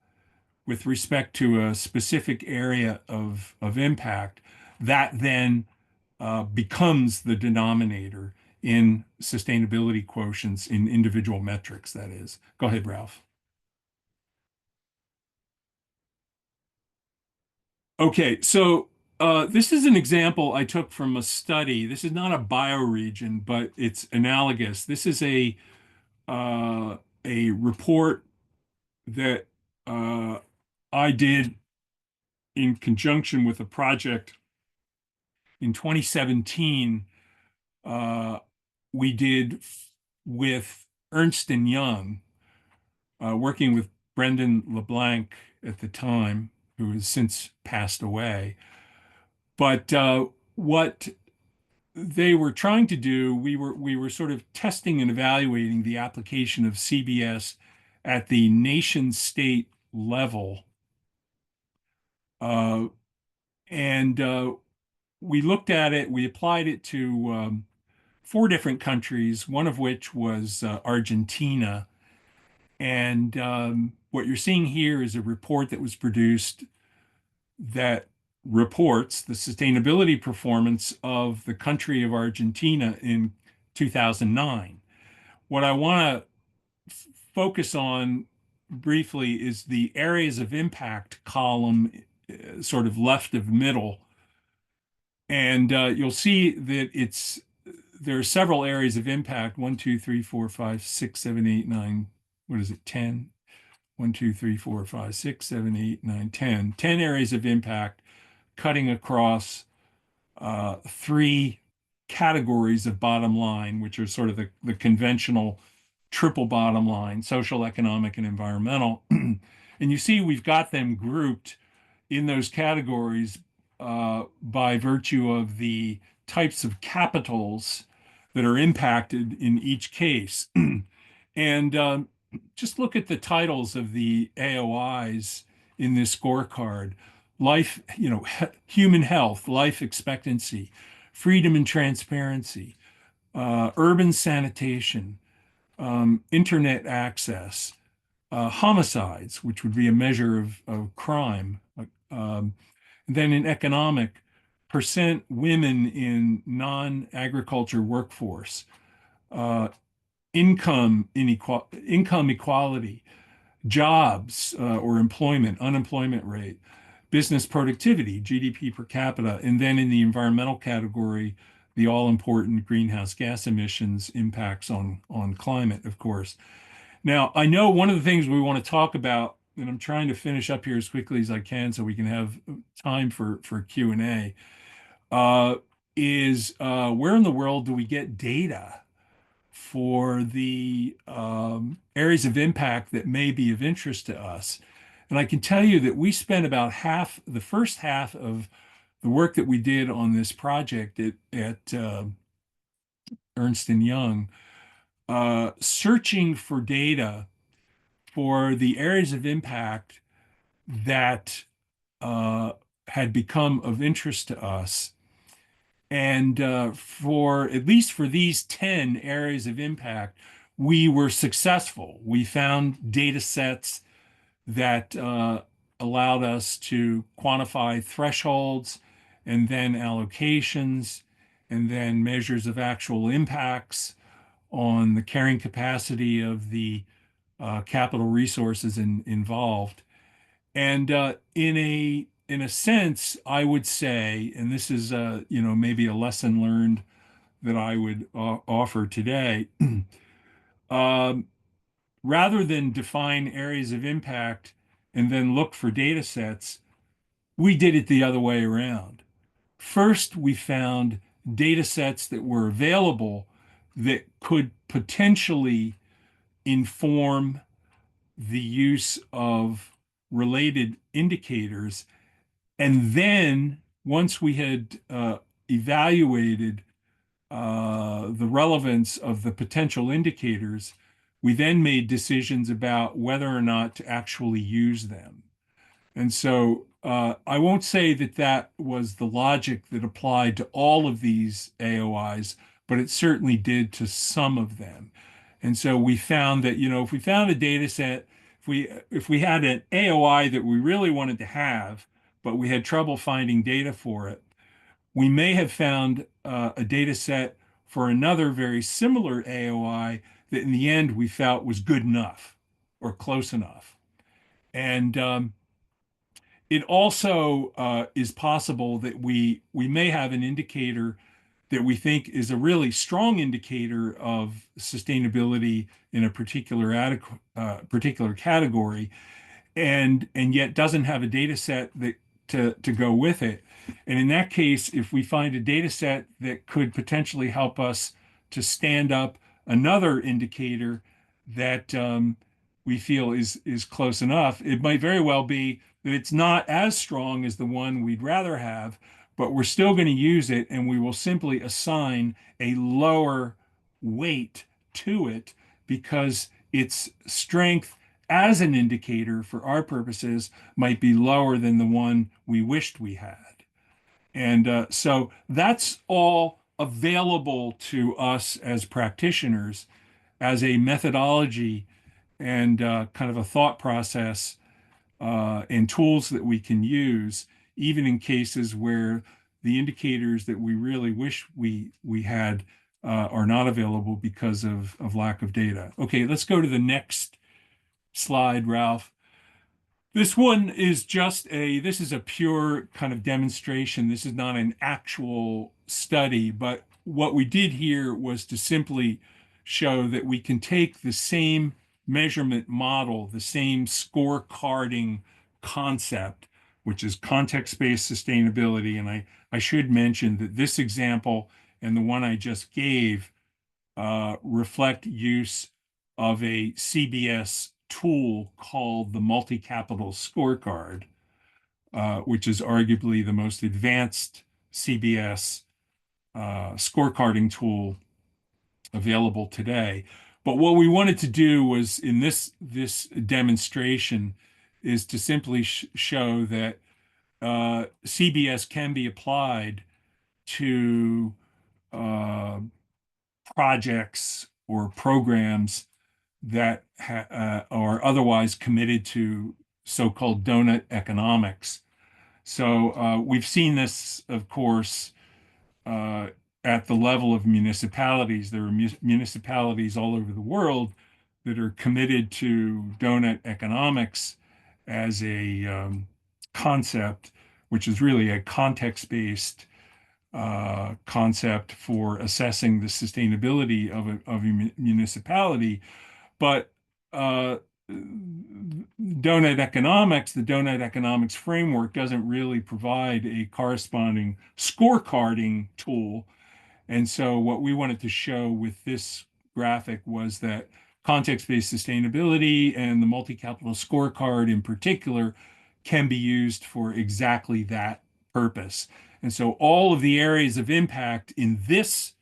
with respect to a specific area of impact, that then becomes the denominator in sustainability quotients in individual metrics, that is. Go ahead, Ralph. Okay, so this is an example I took from a study. This is not a bioregion, but it's analogous. This is a report that I did in conjunction with a project in 2017. We did with Ernst & Young, working with Brendan LeBlanc at the time, who has since passed away. But what they were trying to do, we were sort of testing and evaluating the application of CBS at the nation state level. And we looked at it, we applied it to 4 different countries, one of which was Argentina. And what you're seeing here is a report that was produced that reports the sustainability performance of the country of Argentina in 2009. What I want to focus on briefly is the areas of impact column, sort of left of middle. And you'll see that there are several areas of impact: 1, 2, 3, 4, 5, 6, 7, 8, 9. What is it? 10. 1, 2, 3, 4, 5, 6, 7, 8, 9, 10. 10 areas of impact cutting across three categories of bottom line, which are sort of the conventional triple bottom line: social, economic, and environmental. And you see we've got them grouped in those categories by virtue of the types of capitals that are impacted in each case. And just look at the titles of the AOIs in this scorecard: life, human health, life expectancy, freedom and transparency, urban sanitation, internet access, homicides, which would be a measure of crime. Then in economic, percent women in non-agriculture workforce, uh, income equality, jobs or employment, unemployment rate, business productivity, GDP per capita, and then in the environmental category, the all-important greenhouse gas emissions impacts on climate, of course. Now, I know one of the things we want to talk about, and I'm trying to finish up here as quickly as I can so we can have time for Q&A, is where in the world do we get data for the areas of impact that may be of interest to us? And I can tell you that we spent about the first half of the work that we did on this project at Ernst & Young, searching for data for the areas of impact that had become of interest to us. And for at least for these 10 areas of impact, we were successful. We found data sets that allowed us to quantify thresholds and then allocations and then measures of actual impacts on the carrying capacity of the capital resources involved. And in a sense, I would say, and this is maybe a lesson learned that I would offer today, rather than define areas of impact and then look for data sets, we did it the other way around. First, we found data sets that were available that could potentially inform the use of related indicators. And then once we had evaluated the relevance of the potential indicators, we then made decisions about whether or not to actually use them. And so I won't say that that was the logic that applied to all of these AOIs, but it certainly did to some of them. And so we found that, if we found a data set, if we had an AOI that we really wanted to have, but we had trouble finding data for it, we may have found a data set for another very similar AOI that in the end we felt was good enough or close enough. And it also is possible that we may have an indicator that we think is a really strong indicator of sustainability in a particular category, and yet doesn't have a data set that to go with it. And in that case, if we find a data set that could potentially help us to stand up another indicator that we feel is close enough, it might very well be that it's not as strong as the one we'd rather have, but we're still going to use it, and we will simply assign a lower weight to it because its strength as an indicator for our purposes might be lower than the one we wished we had. And so that's all available to us as practitioners as a methodology and kind of a thought process and tools that we can use, even in cases where the indicators that we really wish we had are not available because of lack of data. Okay, let's go to the next slide, Ralph. This one is this is a pure kind of demonstration. This is not an actual study, but what we did here was to simply show that we can take the same measurement model, the same scorecarding concept, which is context-based sustainability. And I should mention that this example and the one I just gave reflect use of a CBS tool called the multi-capital scorecard, which is arguably the most advanced CBS scorecarding tool available today. But what we wanted to do was in this demonstration is to simply show that CBS can be applied to projects or programs that are otherwise committed to so-called donut economics. So we've seen this, of course, at the level of municipalities. There are municipalities all over the world that are committed to donut economics as a concept, which is really a context-based concept for assessing the sustainability of a municipality. But donut economics, the donut economics framework doesn't really provide a corresponding scorecarding tool. And so what we wanted to show with this graphic was that context-based sustainability and the multi-capital scorecard in particular can be used for exactly that purpose. And so all of the areas of impact in this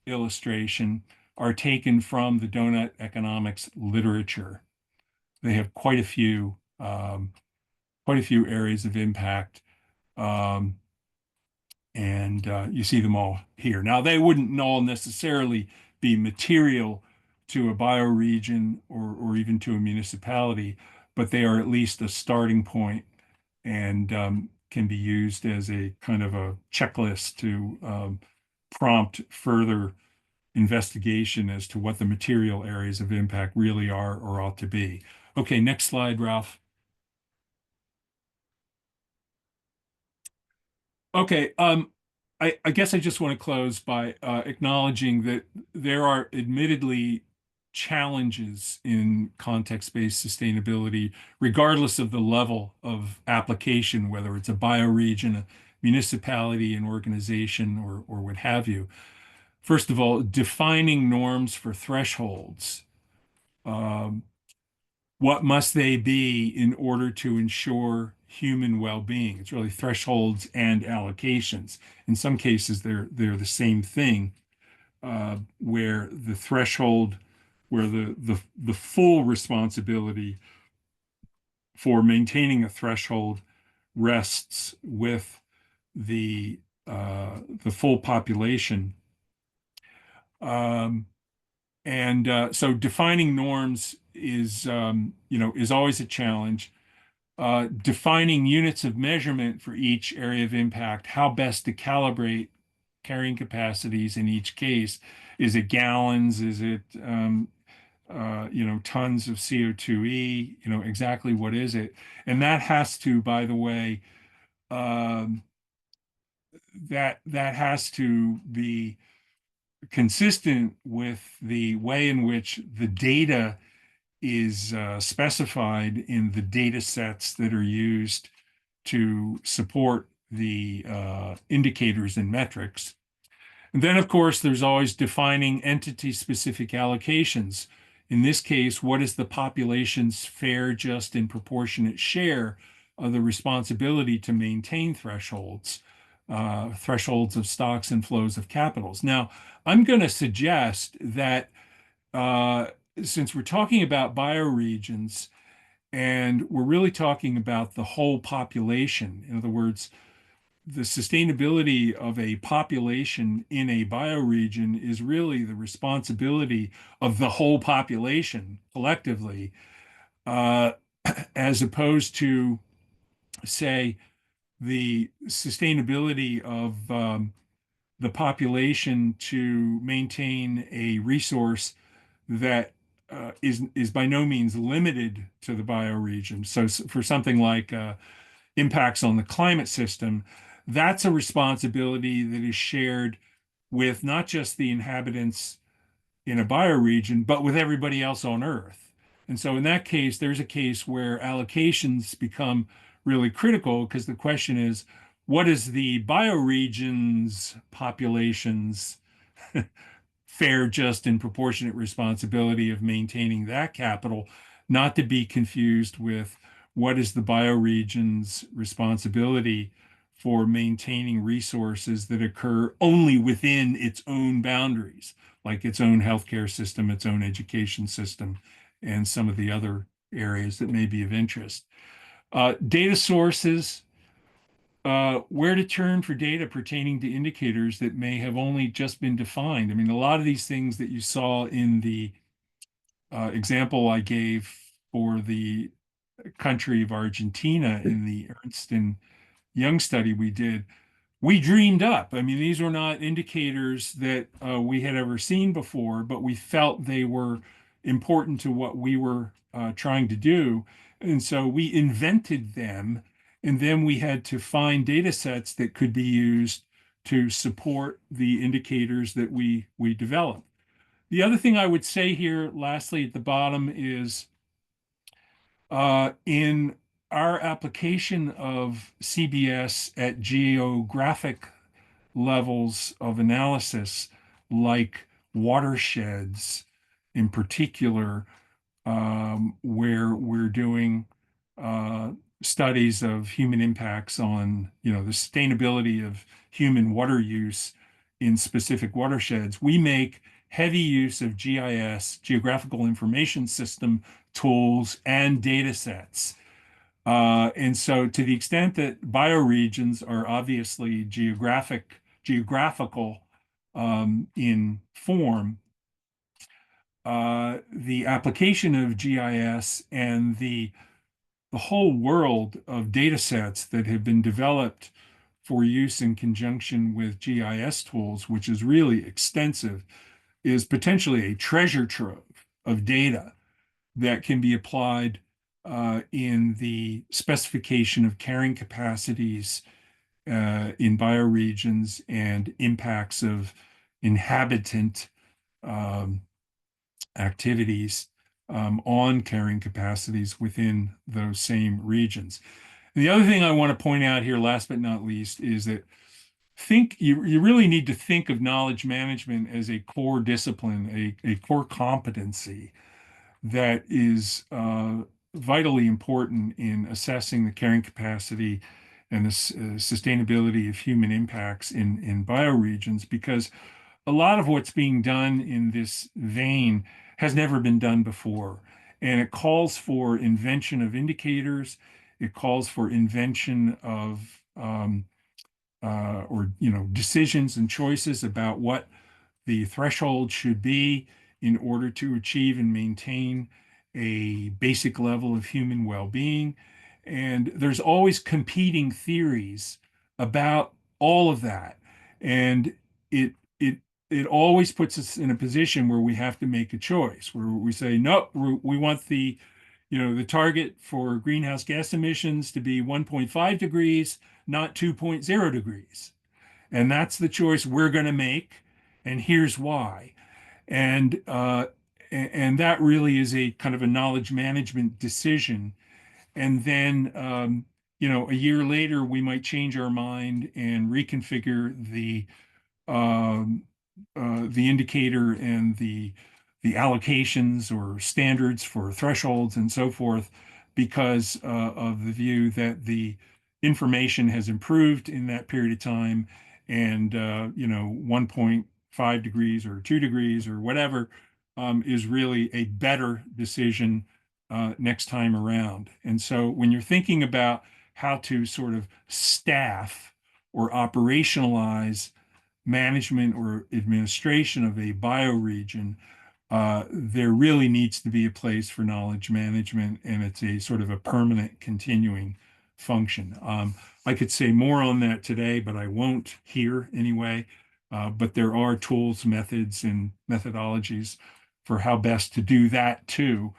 illustration are taken from the donut economics literature. They have quite a few areas of impact, and you see them all here. Now, they wouldn't all necessarily be material to a bioregion or even to a municipality, but they are at least a starting point and can be used as a kind of a checklist to prompt further investigation as to what the material areas of impact really are or ought to be. Okay, next slide, Ralph. Okay, I guess I just want to close by acknowledging that there are admittedly challenges in context-based sustainability, regardless of the level of application, whether it's a bioregion, a municipality, an organization, or what have you. First of all, defining norms for thresholds. What must they be in order to ensure human well-being? It's really thresholds and allocations. In some cases, they're the same thing, where the threshold, where the full responsibility for maintaining a threshold rests with the full population. So defining norms is always a challenge. Defining units of measurement for each area of impact, how best to calibrate carrying capacities in each case. Is it gallons? Is it tons of CO2e? Exactly what is it? And that has to, by the way, that has to be consistent with the way in which the data is specified in the data sets that are used to support the indicators and metrics. And then, of course, there's always defining entity-specific allocations. In this case, what is the population's fair, just, and proportionate share of the responsibility to maintain thresholds of stocks and flows of capitals? Now, I'm going to suggest that since we're talking about bioregions and we're really talking about the whole population, in other words, the sustainability of a population in a bioregion is really the responsibility of the whole population collectively, as opposed to, say, the sustainability of the population to maintain a resource that is by no means limited to the bioregion. So for something like impacts on the climate system, that's a responsibility that is shared with not just the inhabitants in a bioregion, but with everybody else on Earth. And so in that case, there's a case where allocations become really critical because the question is, what is the bioregion's populations fair, just, and proportionate responsibility of maintaining that capital, not to be confused with what is the bioregion's responsibility for maintaining resources that occur only within its own boundaries, like its own healthcare system, its own education system, and some of the other areas that may be of interest. Data sources, where to turn for data pertaining to indicators that may have only just been defined. I mean, a lot of these things that you saw in the example I gave for the country of Argentina in the Ernst and Young study we did, we dreamed up. I mean, these were not indicators that we had ever seen before, but we felt they were important to what we were trying to do. And so we invented them, and then we had to find data sets that could be used to support the indicators that we developed. The other thing I would say here, lastly, at the bottom is in our application of CBS at geographic levels of analysis, like watersheds in particular, where we're doing studies of human impacts on, the sustainability of human water use in specific watersheds. We make heavy use of GIS, Geographical Information System, tools and data sets. And so to the extent that bioregions are obviously geographical in form, the application of GIS and the whole world of data sets that have been developed for use in conjunction with GIS tools, which is really extensive, is potentially a treasure trove of data that can be applied in the specification of carrying capacities in bioregions and impacts of inhabitant um, activities on carrying capacities within those same regions. And the other thing I want to point out here, last but not least, is that you really need to think of knowledge management as a core discipline, a core competency that is vitally important in assessing the carrying capacity and the sustainability of human impacts in bioregions, because a lot of what's being done in this vein has never been done before. And it calls for invention of indicators. It calls for invention of decisions and choices about what the threshold should be in order to achieve and maintain a basic level of human well-being. And there's always competing theories about all of that. And it it it always puts us in a position where we have to make a choice, where we say, no, we want the target for greenhouse gas emissions to be 1.5 degrees, not 2.0 degrees. And that's the choice we're going to make. And here's why. And that really is a kind of a knowledge management decision. And then, a year later, we might change our mind and reconfigure the indicator and the allocations or standards for thresholds and so forth, because of the view that the information has improved in that period of time, and 1.5 degrees or 2 degrees or whatever is really a better decision next time around. And so when you're thinking about how to sort of staff or operationalize management or administration of a bioregion, there really needs to be a place for knowledge management, and it's a sort of a permanent continuing function. I could say more on that today, but I won't here anyway. But there are tools, methods, and methodologies for how best to do that too.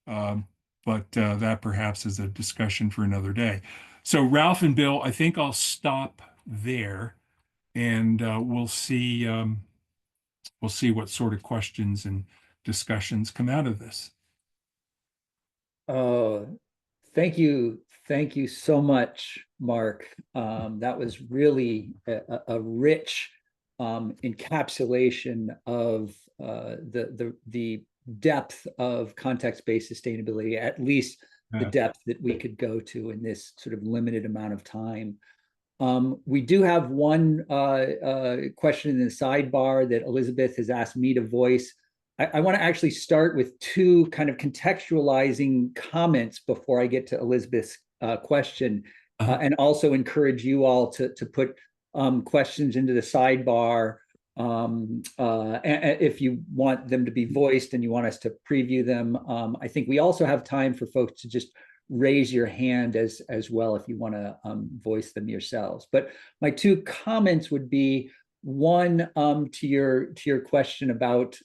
But that perhaps is a discussion for another day. So Ralph and Bill, I think I'll stop there, and we'll see what sort of questions and discussions come out of this. Oh, thank you. Thank you so much, Mark. That was really a rich encapsulation of the depth of context-based sustainability, at least the depth that we could go to in this sort of limited amount of time. We do have one question in the sidebar that Elizabeth has asked me to voice. I want to actually start with two kind of contextualizing comments before I get to Elizabeth's question, and also encourage you all to put questions into the sidebar if you want them to be voiced and you want us to preview them. I think we also have time for folks to just raise your hand as well if you want to voice them yourselves. But my two comments would be, one, to your question about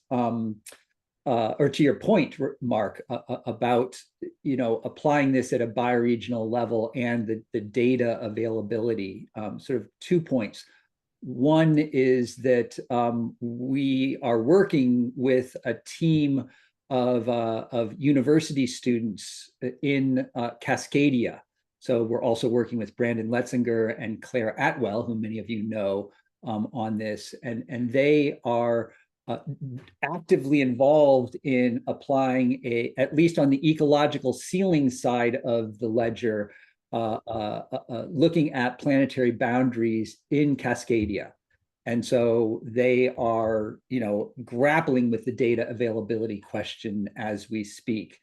or to your point, Mark, about applying this at a bioregional level and the data availability. Sort of 2 points. One is that we are working with a team of university students in Cascadia. So we're also working with Brandon Letzinger and Claire Atwell, who many of you know, on this, and they are actively involved in applying at least on the ecological ceiling side of the ledger, looking at planetary boundaries in Cascadia. And so they are, grappling with the data availability question as we speak.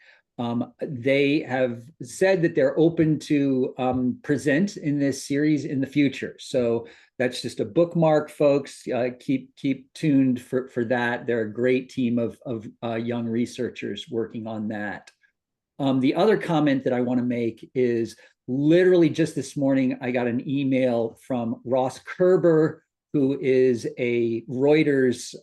They have said that they're open to present in this series in the future. So that's just a bookmark, folks. Keep tuned for that. They're a great team of young researchers working on that. The other comment that I want to make is literally just this morning, I got an email from Ross Kerber, who is a Reuters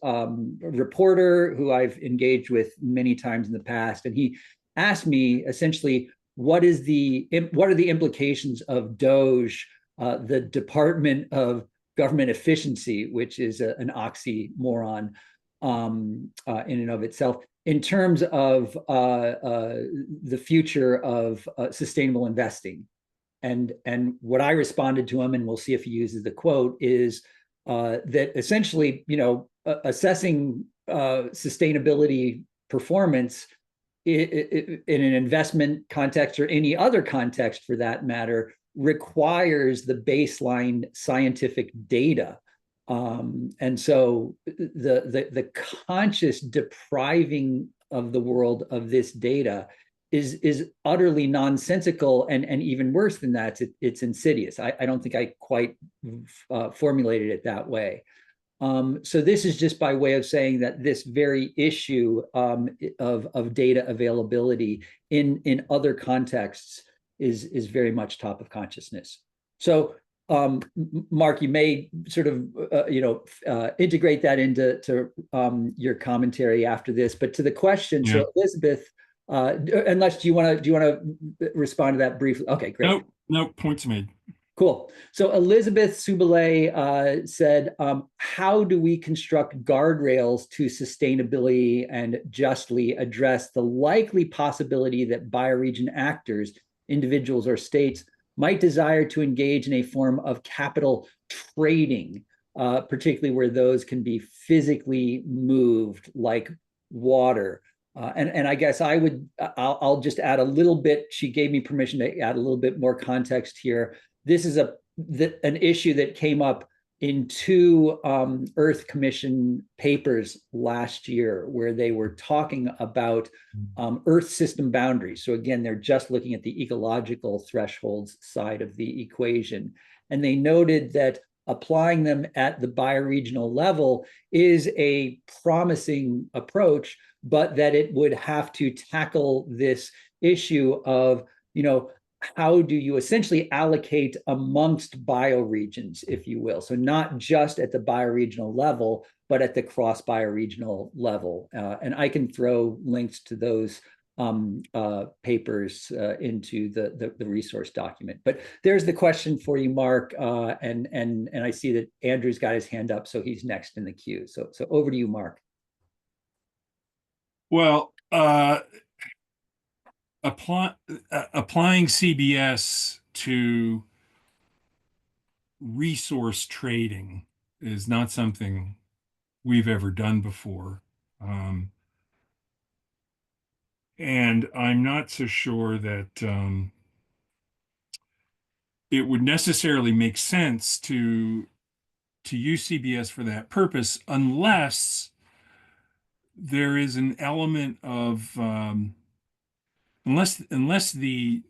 reporter who I've engaged with many times in the past. And he asked me essentially, what are the implications of DOGE, the Department of Government Efficiency, which is an oxymoron in and of itself, in terms of the future of sustainable investing. And what I responded to him, and we'll see if he uses the quote, is that essentially, assessing sustainability performance in an investment context or any other context for that matter requires the baseline scientific data. And so the conscious depriving of the world of this data is utterly nonsensical, and even worse than that, it's insidious. I don't think I quite formulated it that way. So this is just by way of saying that this very issue of data availability in other contexts is very much top of consciousness. So Mark, you may sort of integrate that into your commentary after this. But to the question, yeah. So Elizabeth, unless do you want to respond to that briefly? Okay, great. No, points made. Cool. So Elizabeth Subale said, how do we construct guardrails to sustainability and justly address the likely possibility that bioregion actors, individuals or states, might desire to engage in a form of capital trading, particularly where those can be physically moved, like water? And I guess I'll just add a little bit. She gave me permission to add a little bit more context here. This is an issue that came up in two Earth Commission papers last year, where they were talking about Earth system boundaries. So again, they're just looking at the ecological thresholds side of the equation. And they noted that applying them at the bioregional level is a promising approach, but that it would have to tackle this issue of, how do you essentially allocate amongst bioregions, if you will? So not just at the bioregional level, but at the cross bioregional level. And I can throw links to those papers into the resource document. But there's the question for you, Mark. And I see that Andrew's got his hand up, so he's next in the queue. So over to you, Mark. Well, applying CBS to resource trading is not something we've ever done before. And I'm not so sure that it would necessarily make sense to use CBS for that purpose unless there is an element of unless the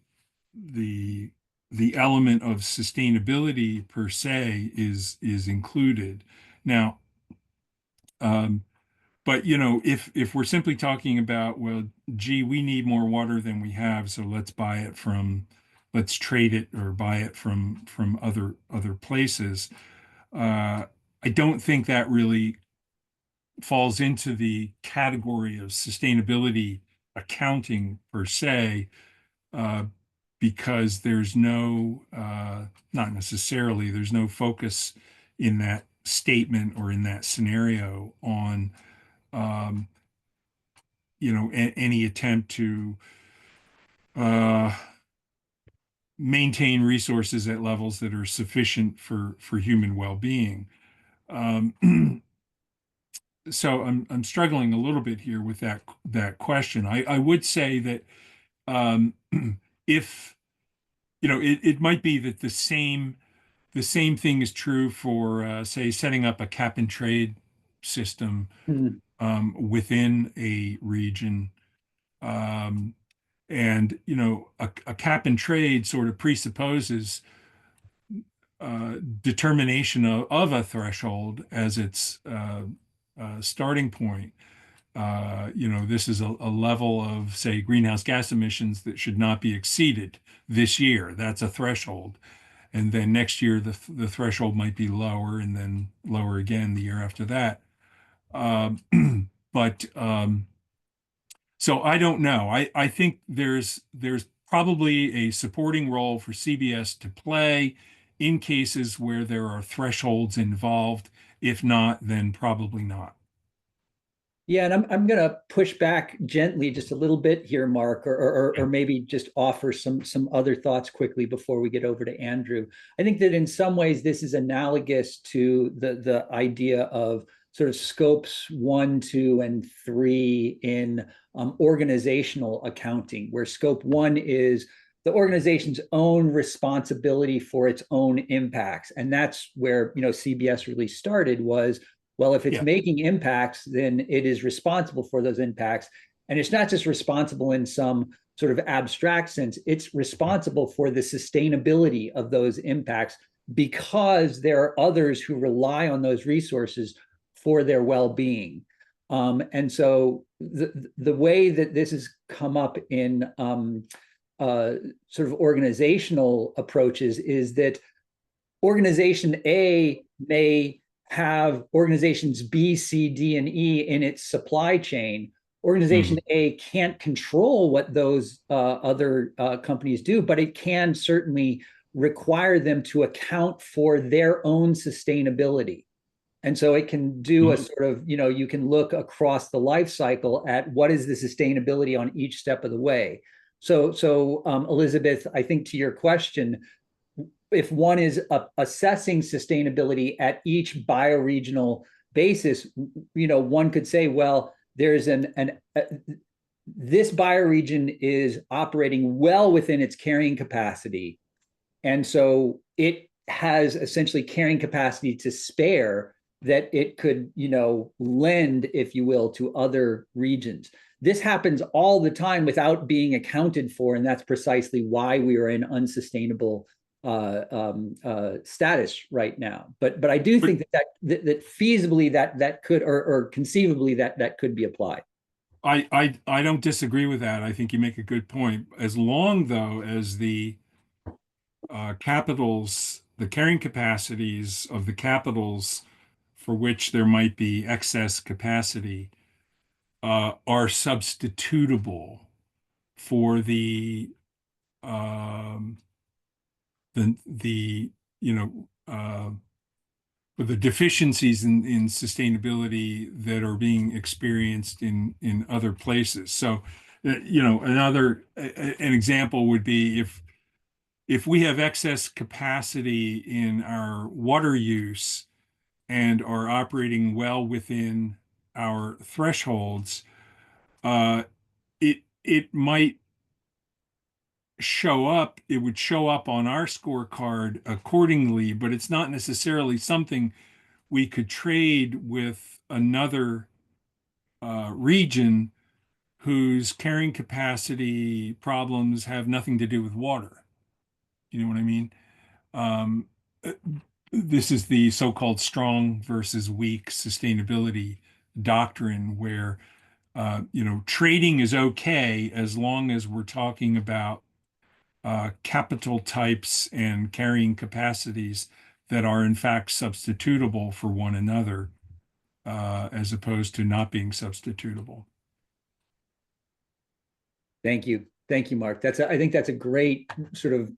the element of sustainability per se is included. Now, but if we're simply talking about, well, gee, we need more water than we have, so let's trade it or buy it from other places. I don't think that really falls into the category of sustainability accounting per se, uh, because not necessarily, there's no focus in that statement or in that scenario on, um, any attempt to uh, maintain resources at levels that are sufficient for human well-being. So I'm struggling a little bit here with that question. I would say that um, if it might be that the same thing is true for say setting up a cap and trade system Mm. within a region. Um, and a cap and trade sort of presupposes determination of a threshold as its starting point. This is a level of, say, greenhouse gas emissions that should not be exceeded this year. That's a threshold. And then next year, the threshold might be lower and then lower again the year after that. But so I don't know. I think there's probably a supporting role for CBS to play in cases where there are thresholds involved. If not, then probably not. Yeah, and I'm going to push back gently just a little bit here, Mark, or maybe just offer some other thoughts quickly before we get over to Andrew. I think that in some ways this is analogous to the idea of sort of scopes 1, 2, and 3 in organizational accounting, where scope 1 is the organization's own responsibility for its own impacts, and that's where CBS really started was, well, if it's Yeah. making impacts, then it is responsible for those impacts. And it's not just responsible in some sort of abstract sense, it's responsible for the sustainability of those impacts because there are others who rely on those resources for their well-being. And so the way that this has come up in sort of organizational approaches is that organization A may have organizations B, C, D, and E in its supply chain. Organization A can't control what those other companies do, but it can certainly require them to account for their own sustainability. And so it can do a sort of, you can look across the life cycle at what is the sustainability on each step of the way. So Elizabeth, I think to your question, if one is assessing sustainability at each bioregional basis, one could say, well, there's this bioregion is operating well within its carrying capacity. And so it has essentially carrying capacity to spare that it could, lend, if you will, to other regions. This happens all the time without being accounted for. And that's precisely why we are in unsustainable status right now. But I do think that feasibly that could, or conceivably that could be applied. I don't disagree with that. I think you make a good point. As long, though, as the capitals, the carrying capacities of the capitals for which there might be excess capacity are substitutable for um, the you know for the deficiencies in sustainability that are being experienced in other places. So, an example would be if we have excess capacity in our water use and are operating well within our thresholds, uh, it might it would show up on our scorecard accordingly, but it's not necessarily something we could trade with another region whose carrying capacity problems have nothing to do with water. You know what I mean? Um, uh, this is the so-called strong versus weak sustainability doctrine, where trading is okay as long as we're talking about capital types and carrying capacities that are in fact substitutable for one another, as opposed to not being substitutable. Thank you. Thank you, Mark. I think that's a great sort of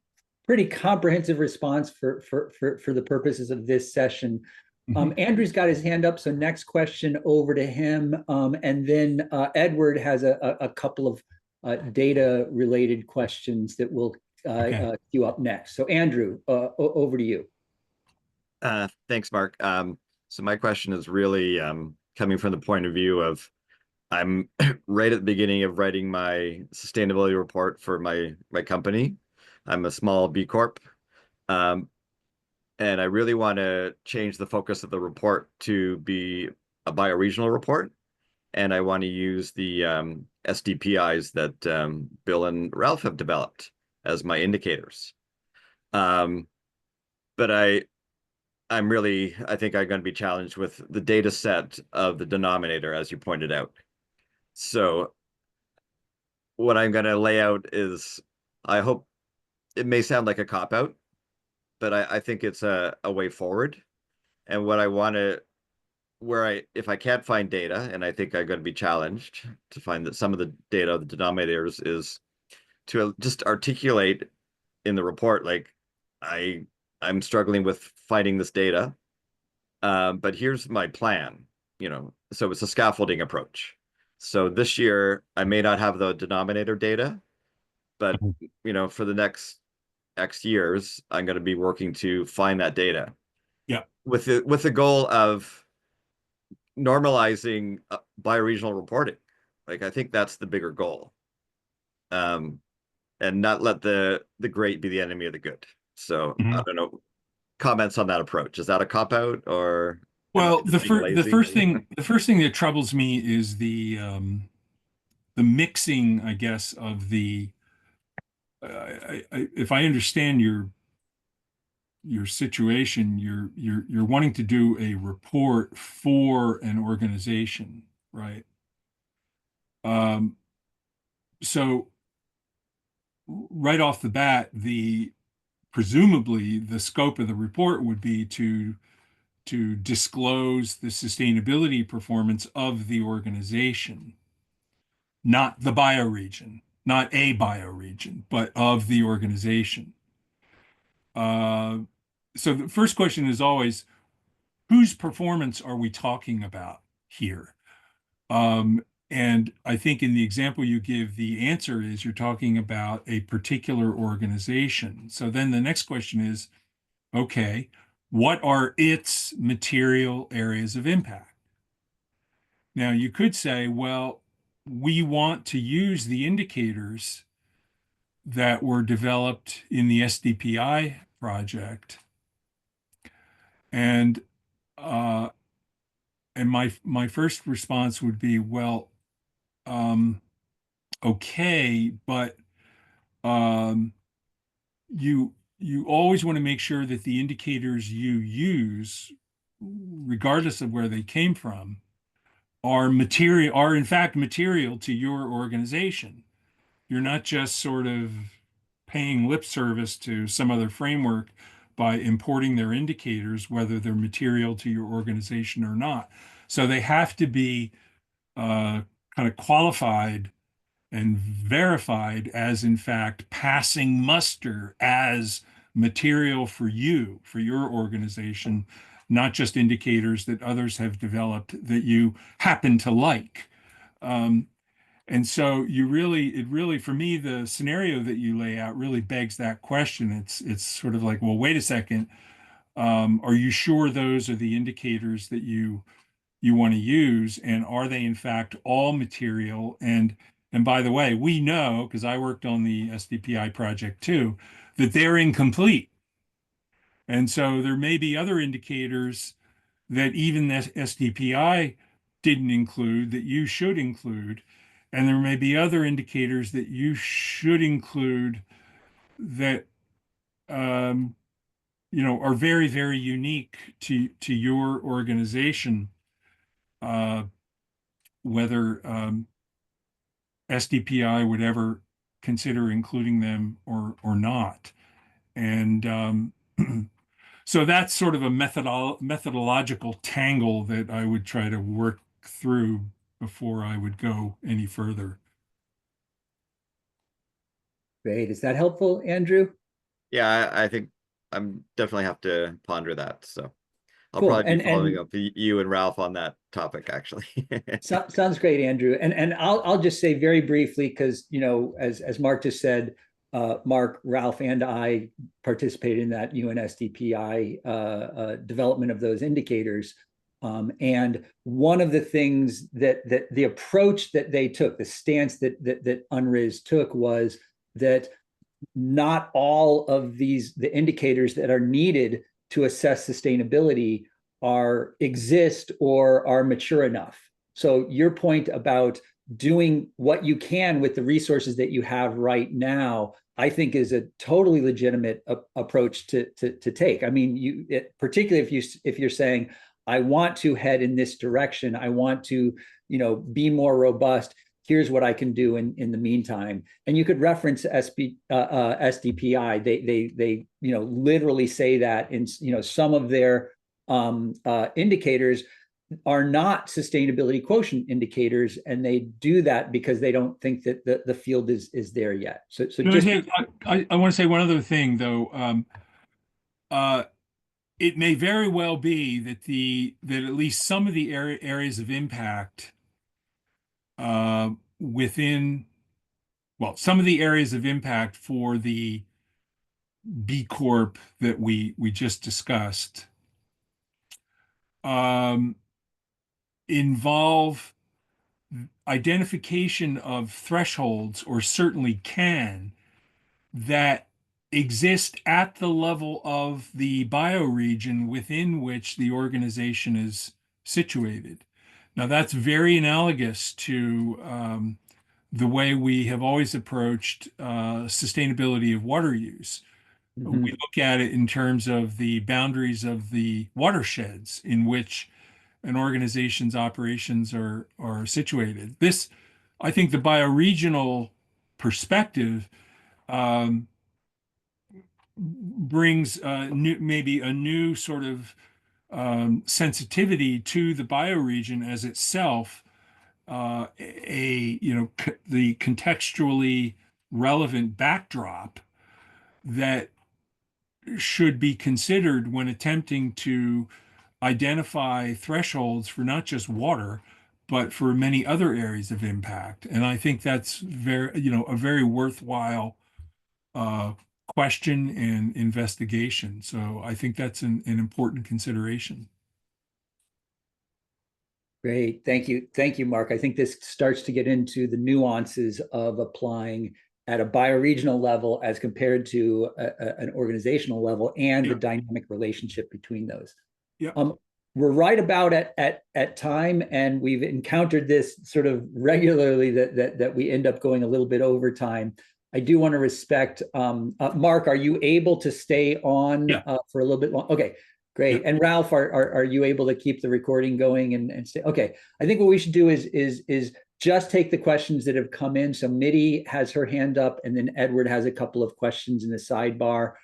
pretty comprehensive response for the purposes of this session. Andrew's got his hand up, so next question over to him. And then Edward has a couple of data-related questions that we'll queue up next. So Andrew, over to you. Thanks, Mark. So my question is really coming from the point of view of I'm right at the beginning of writing my sustainability report for my company. I'm a small B Corp. And I really want to change the focus of the report to be a bioregional report. And I want to use the SDPIs that Bill and Ralph have developed as my indicators. But I think I'm going to be challenged with the data set of the denominator, as you pointed out. So what I'm going to lay out is, I hope it may sound like a cop-out, but I think it's a way forward. And what I want to, if I can't find data, and I think I'm going to be challenged to find that some of the data, the denominators, is to just articulate in the report, like, I'm struggling with finding this data, but here's my plan, so it's a scaffolding approach. So this year, I may not have the denominator data, but, for the next X years, I'm going to be working to find that data. Yeah. With the goal of normalizing bioregional reporting. Like, I think that's the bigger goal. And not let the great be the enemy of the good. So I don't know, comments on that approach. Is that a cop-out, or? Well, the first thing that troubles me is the mixing, I guess, of the. If I understand your situation, you're wanting to do a report for an organization, right? So right off the bat, presumably the scope of the report would be to disclose the sustainability performance of the organization, not the bioregion, not a bioregion, but of the organization. So the first question is always, whose performance are we talking about here? And I think in the example you give, the answer is you're talking about a particular organization. So then the next question is, okay, what are its material areas of impact? Now, you could say, well, we want to use the indicators that were developed in the SDPI project. And my first response would be, well, okay, but you always want to make sure that the indicators you use, regardless of where they came from, are in fact material to your organization. You're not just sort of paying lip service to some other framework by importing their indicators, whether they're material to your organization or not. So they have to be kind of qualified and verified as, in fact, passing muster as material for you, for your organization, not just indicators that others have developed that you happen to like. And so it really, for me, the scenario that you lay out really begs that question. It's sort of like, well, wait a second. Are you sure those are the indicators that you want to use? And are they in fact all material? And by the way, we know, because I worked on the SDPI project too, that they're incomplete. And so there may be other indicators that even the SDPI didn't include that you should include. And there may be other indicators that you should include that are very, very unique to your organization, whether SDPI would ever consider including them or not. And so that's sort of a methodological tangle that I would try to work through before I would go any further. Great. Is that helpful, Andrew? Yeah, I think I'm definitely have to ponder that. So I'll Cool. probably be following up with you and Ralph on that topic, actually. Sounds great, Andrew. And I'll just say very briefly, because as Mark just said, Mark, Ralph, and I participated in that UNSDPI development of those indicators. And one of the things that the approach that they took, the stance that UNRIS took, was that not all of the indicators that are needed to assess sustainability exist or are mature enough. So your point about doing what you can with the resources that you have right now, I think, is a totally legitimate approach to take. I mean, particularly if you're saying, I want to head in this direction, I want to be more robust, here's what I can do in the meantime. And you could reference SDPI. They literally say that in some of their indicators are not sustainability quotient indicators, and they do that because they don't think that the field is there yet. So just I want to say one other thing, though. It may very well be that at least some of the areas of impact some of the areas of impact for the B Corp that we just discussed involve identification of thresholds, or certainly can, that exist at the level of the bioregion within which the organization is situated. Now, that's very analogous to the way we have always approached sustainability of water use. Mhm. We look at it in terms of the boundaries of the watersheds in which an organization's operations are situated. I think the bioregional perspective brings maybe a new sort of sensitivity to the bioregion as itself, the contextually relevant backdrop that should be considered when attempting to identify thresholds for not just water, but for many other areas of impact. And I think that's a very worthwhile question and investigation. So I think that's an important consideration. Great. Thank you, Mark. I think this starts to get into the nuances of applying at a bioregional level as compared to an organizational level, and the dynamic relationship between those. Yeah. We're right about at time, and we've encountered this sort of regularly that we end up going a little bit over time. I do want to respect, Mark, are you able to stay on for a little bit long? Okay, great. And Ralph, are you able to keep the recording going and stay? Okay, I think what we should do is just take the questions that have come in. So Mitty has her hand up, and then Edward has a couple of questions in the sidebar.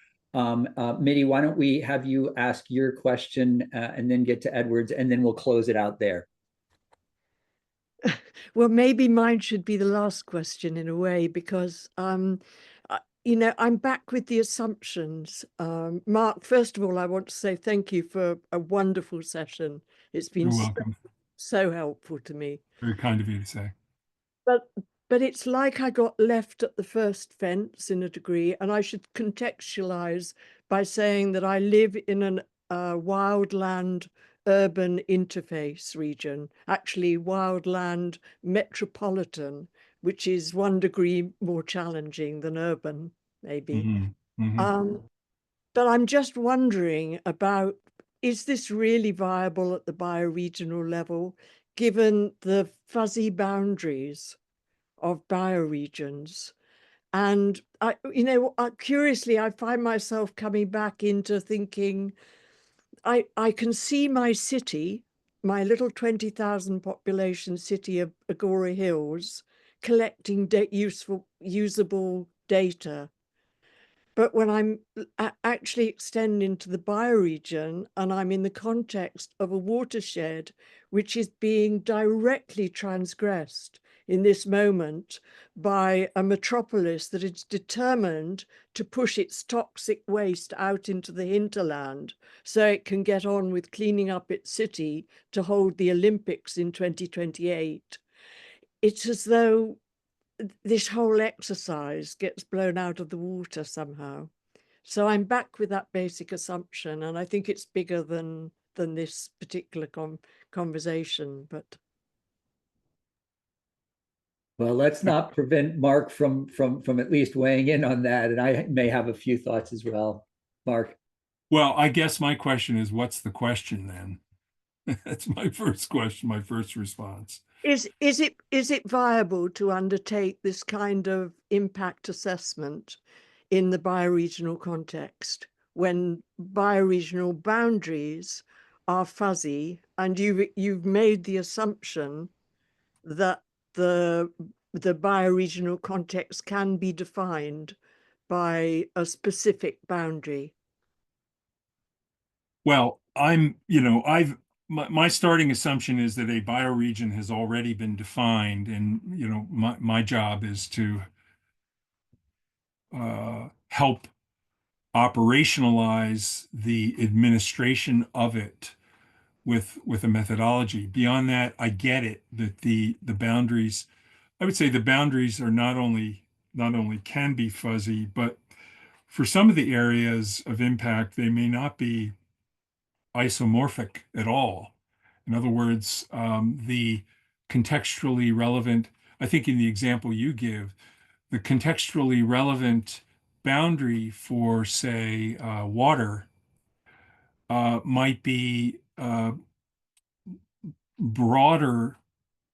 Mitty, why don't we have you ask your question and then get to Edward's, and then we'll close it out there. Well, maybe mine should be the last question in a way, because you know, I'm back with the assumptions. Mark, first of all, I want to say thank you for a wonderful session. It's been You're welcome. so helpful to me. Very kind of you to say. But it's like I got left at the first fence in a degree, and I should contextualize by saying that I live in an wildland urban interface region, actually wildland metropolitan, which is 1 degree more challenging than urban, maybe. But I'm just wondering about, is this really viable at the bioregional level, given the fuzzy boundaries of bioregions? And you know, curiously, I find myself coming back into thinking, I can see my city, my little 20,000 population city of Agora Hills, collecting usable data. But when I'm actually extending to the bioregion, and I'm in the context of a watershed which is being directly transgressed in this moment by a metropolis that is determined to push its toxic waste out into the hinterland so it can get on with cleaning up its city to hold the Olympics in 2028. It's as though this whole exercise gets blown out of the water somehow. So I'm back with that basic assumption, and I think it's bigger than this particular conversation. But well, let's not prevent Mark from at least weighing in on that, and I may have a few thoughts as well. Mark. Well, I guess my question is, what's the question then? That's my first question, my first response. Is it viable to undertake this kind of impact assessment in the bioregional context when bioregional boundaries are fuzzy, and you've made the assumption that the bioregional context can be defined by a specific boundary? Well, my starting assumption is that a bioregion has already been defined, and my job is to help operationalize the administration of it with a methodology. Beyond that, I get it that the boundaries, I would say the boundaries are not only can be fuzzy, but for some of the areas of impact, they may not be isomorphic at all. In other words, the contextually relevant, I think in the example you give, the contextually relevant boundary for, say, water might be broader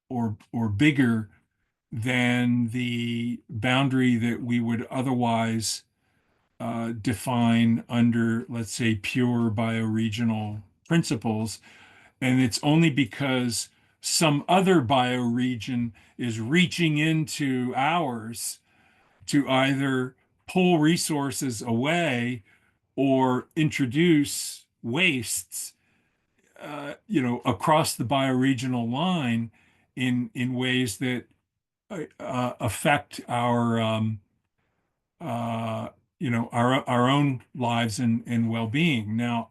or bigger than the boundary that we would otherwise define under, let's say, pure bioregional principles. And it's only because some other bioregion is reaching into ours to either pull resources away or introduce wastes, across the bioregional line in ways that affect our our own lives and well-being. Now,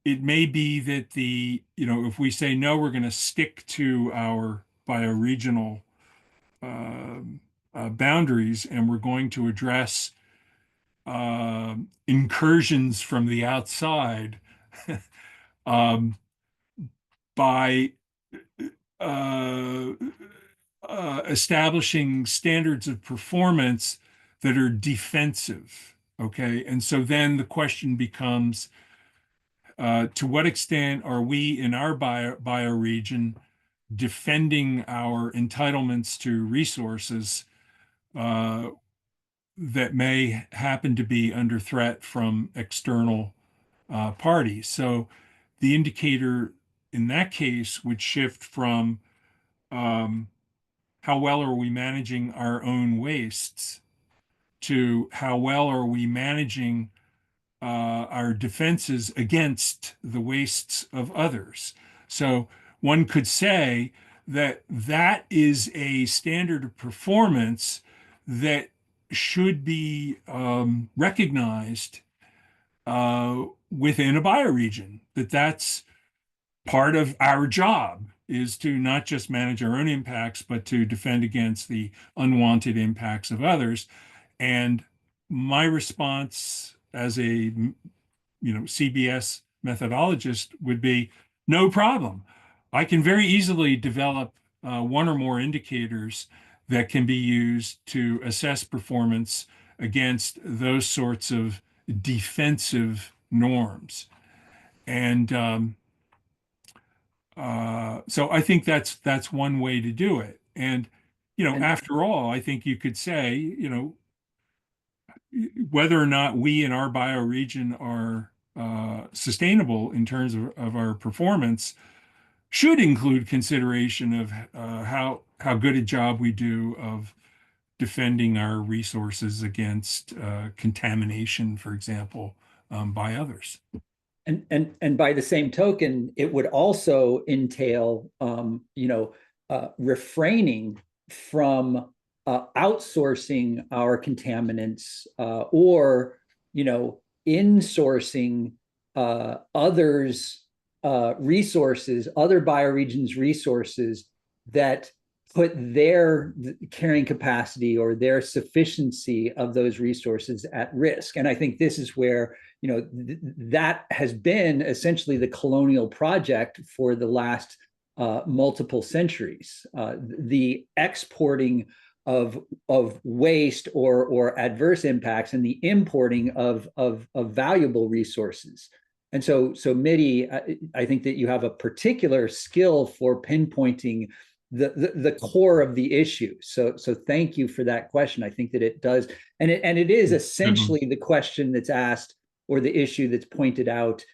it may be that if we say no, we're going to stick to our bioregional boundaries, and we're going to address incursions from the outside by uh, establishing standards of performance that are defensive. Okay. And so then the question becomes, to what extent are we in our bioregion defending our entitlements to resources that may happen to be under threat from external parties? So the indicator in that case would shift from how well are we managing our own wastes to how well are we managing our defenses against the wastes of others. So one could say that that is a standard of performance that should be recognized within a bioregion, that that's part of our job is to not just manage our own impacts, but to defend against the unwanted impacts of others. And my response as a CBS methodologist would be no problem. I can very easily develop one or more indicators that can be used to assess performance against those sorts of defensive norms. And so I think that's one way to do it. And after all, I think you could say, whether or not we in our bioregion are sustainable in terms of our performance should include consideration of how good a job we do of defending our resources against contamination, for example, by others. And by the same token, it would also entail, refraining from outsourcing our contaminants or, insourcing others' resources, other bioregions' resources that put their carrying capacity or their sufficiency of those resources at risk. And I think this is where, that has been essentially the colonial project for the last multiple centuries. The exporting of waste or adverse impacts and the importing of valuable resources. And so Mitty, I think that you have a particular skill for pinpointing the core of the issue. So thank you for that question. I think that it does, and it is essentially the question that's asked or the issue that's pointed out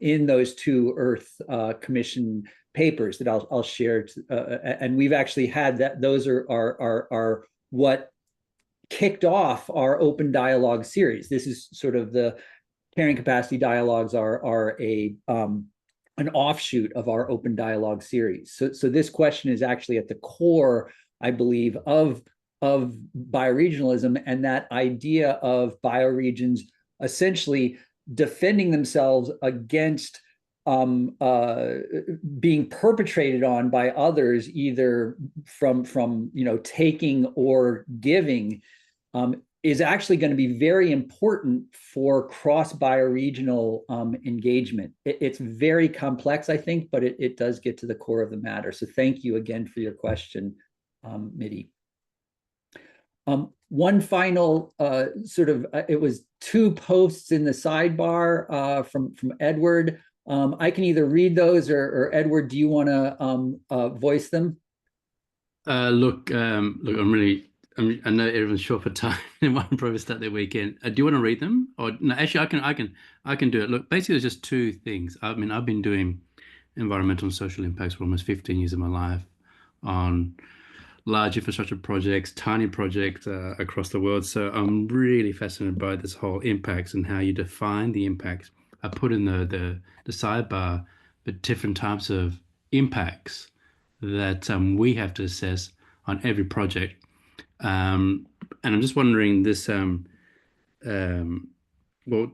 in those two Earth Commission papers that I'll share. And we've actually had that. Those are what kicked off our open dialogue series. This is sort of the carrying capacity dialogues are an offshoot of our open dialogue series. So this question is actually at the core, I believe, of bioregionalism and that idea of bioregions essentially defending themselves against being perpetrated on by others, either from taking or giving, is actually going to be very important for cross-bioregional engagement. It's very complex, I think, but it does get to the core of the matter. So thank you again for your question, Mitty. One final it was two posts in the sidebar from Edward. I can either read those or Edward, do you want to voice them? Look, I know everyone's short for time and want probably start their weekend. Do you want to read them? Or no, actually, I can do it. Look, basically, there's just two things. I mean, I've been doing environmental and social impacts for almost 15 years of my life on large infrastructure projects, tiny projects across the world. So I'm really fascinated by this whole impacts and how you define the impacts. I put in the sidebar the different types of impacts that we have to assess on every project. And I'm just wondering this. Well,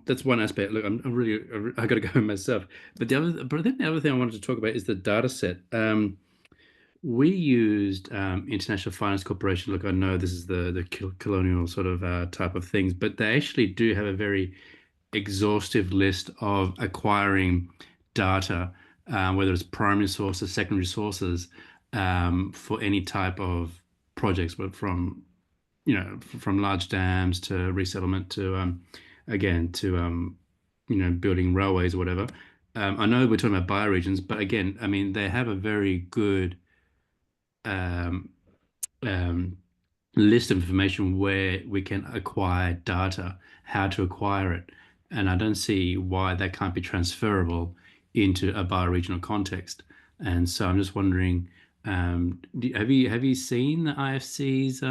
that's one aspect. Look, I got to go myself. But then the other thing I wanted to talk about is the data set. We used International Finance Corporation. Look, I know this is the colonial sort of type of things, but they actually do have a very exhaustive list of acquiring data, whether it's primary sources, secondary sources, for any type of projects, but from large dams to resettlement to building railways or whatever. I know we're talking about bioregions, but again, I mean, they have a very good list of information where we can acquire data, how to acquire it, and I don't see why that can't be transferable into a bioregional context. And so I'm just wondering Have you seen the IFC's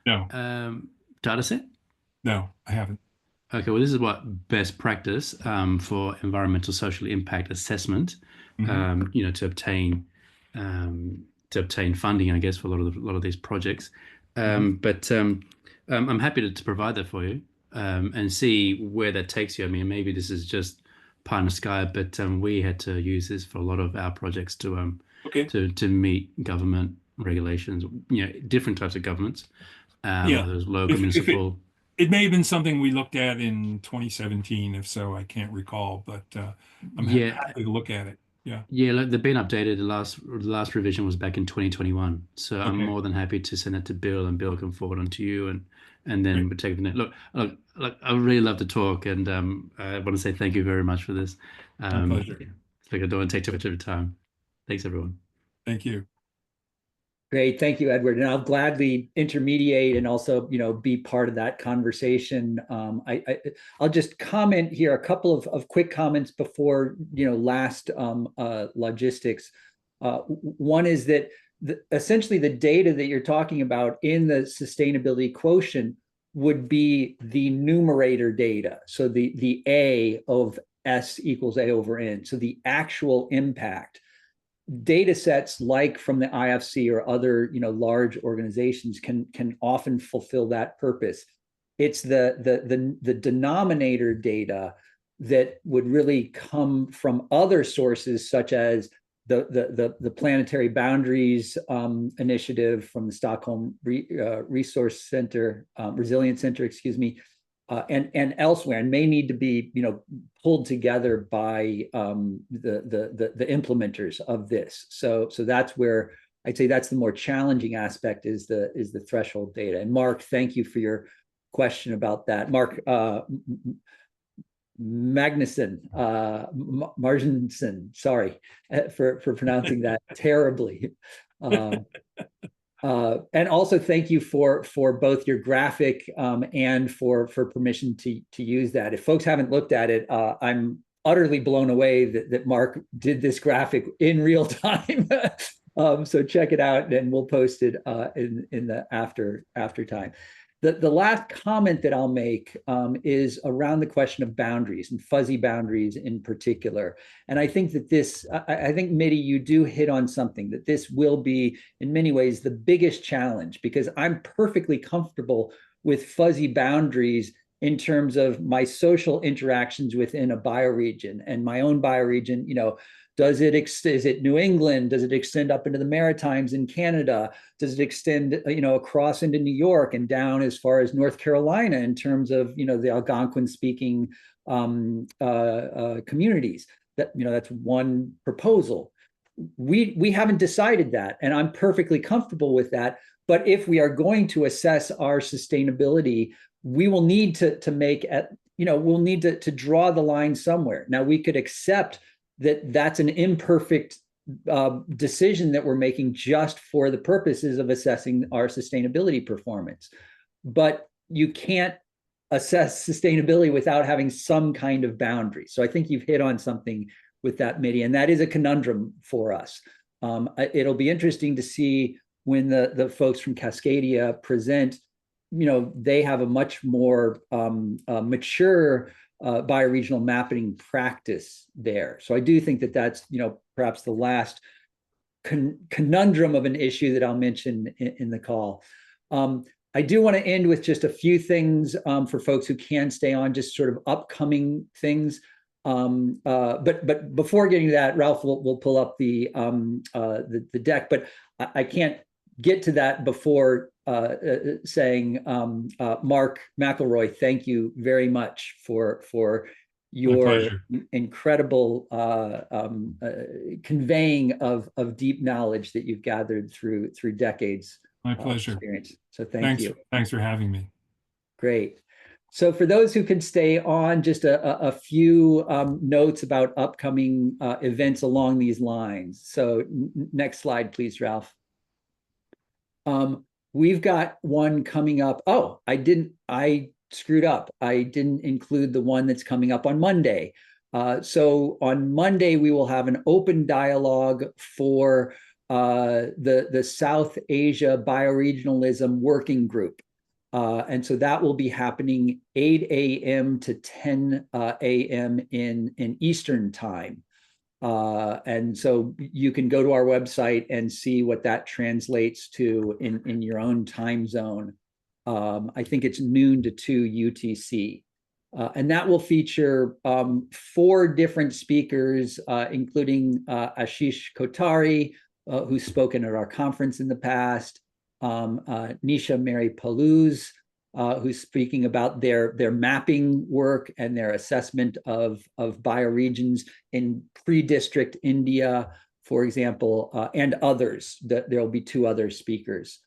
No, data set? no, I haven't. Okay, well, this is what best practice for environmental social impact assessment. Mhm. To obtain funding, I guess, for a lot of these projects. But I'm happy to provide that for you and see where that takes you. I mean, maybe this is just pie in the sky, but we had to use this for a lot of our projects Okay. to meet government regulations. Different types of governments, Yeah. whether it's local, municipal. It may have been something we looked at in 2017. If so, I can't recall, but I'm Yeah, happy to look at it. Yeah. Yeah, like they've been updated. The last revision was back in 2021. So I'm Okay. more than happy to send it to Bill, and Bill can forward on to you, and then Great. we'll take it from there. Look, I really love to talk, and I want to say thank you very much for this. My pleasure. Yeah. Like I don't want to take too much of your time. Thanks, everyone. Thank you. Great, thank you, Edward. And I'll gladly intermediate and also, be part of that conversation. I'll just comment here, a couple of quick comments before, last logistics. One is that essentially the data that you're talking about in the sustainability quotient would be the numerator data. So the A of S equals A over N. So the actual impact. Data sets like from the IFC or other large organizations can often fulfill that purpose. It's the denominator data that would really come from other sources, such as the Planetary Boundaries initiative from the Stockholm Resource Center, Resilience Center, excuse me, and elsewhere, and may need to be pulled together by the implementers of this. So that's where I'd say that's the more challenging aspect, is the threshold data. And Mark, thank you for your question about that. Mark Marginson, sorry for pronouncing that terribly. And also thank you for both your graphic and for permission to use that. If folks haven't looked at it, I'm utterly blown away that Mark did this graphic in real time. So check it out, and we'll post it in the after time. The last comment that I'll make is around the question of boundaries, and fuzzy boundaries in particular. And I think that I think, Mitty, you do hit on something, that this will be, in many ways, the biggest challenge, because I'm perfectly comfortable with fuzzy boundaries in terms of my social interactions within a bioregion, and my own bioregion, is it New England? Does it extend up into the Maritimes in Canada? Does it extend, across into New York and down as far as North Carolina in terms of, the Algonquin-speaking communities? That's one proposal. We haven't decided that, and I'm perfectly comfortable with that. But if we are going to assess our sustainability, we will need to make we'll need to draw the line somewhere. Now, we could accept that's an imperfect decision that we're making just for the purposes of assessing our sustainability performance. But you can't assess sustainability without having some kind of boundary. So I think you've hit on something with that, Mitty, and that is a conundrum for us. It'll be interesting to see when the folks from Cascadia present. They have a much more mature bioregional mapping practice there. So I do think that's perhaps the last conundrum of an issue that I'll mention in the call. I do want to end with just a few things for folks who can stay on, just sort of upcoming things. But before getting to that, Ralph will pull up the deck. But I can't get to that before saying, Mark McElroy, thank you very much for your incredible conveying of deep knowledge that you've gathered through decades. My pleasure. Experience. So thank you. Thanks for having me. Great. So for those who can stay on, just a few notes about upcoming events along these lines. So next slide, please, Ralph. We've got one coming up. Oh, I screwed up. I didn't include the one that's coming up on Monday. So on Monday, we will have an open dialogue for the South Asia Bioregionalism Working Group. And so that will be happening 8 a.m. to 10 a.m. in Eastern time. And so you can go to our website and see what that translates to in your own time zone. I think it's noon to 2 UTC. And that will feature 4 different speakers, including Ashish Kotari, who's spoken at our conference in the past, Nisha Mary Palouse, who's speaking about their mapping work and their assessment of bioregions in pre-district India, for example, and others. There'll be 2 other speakers.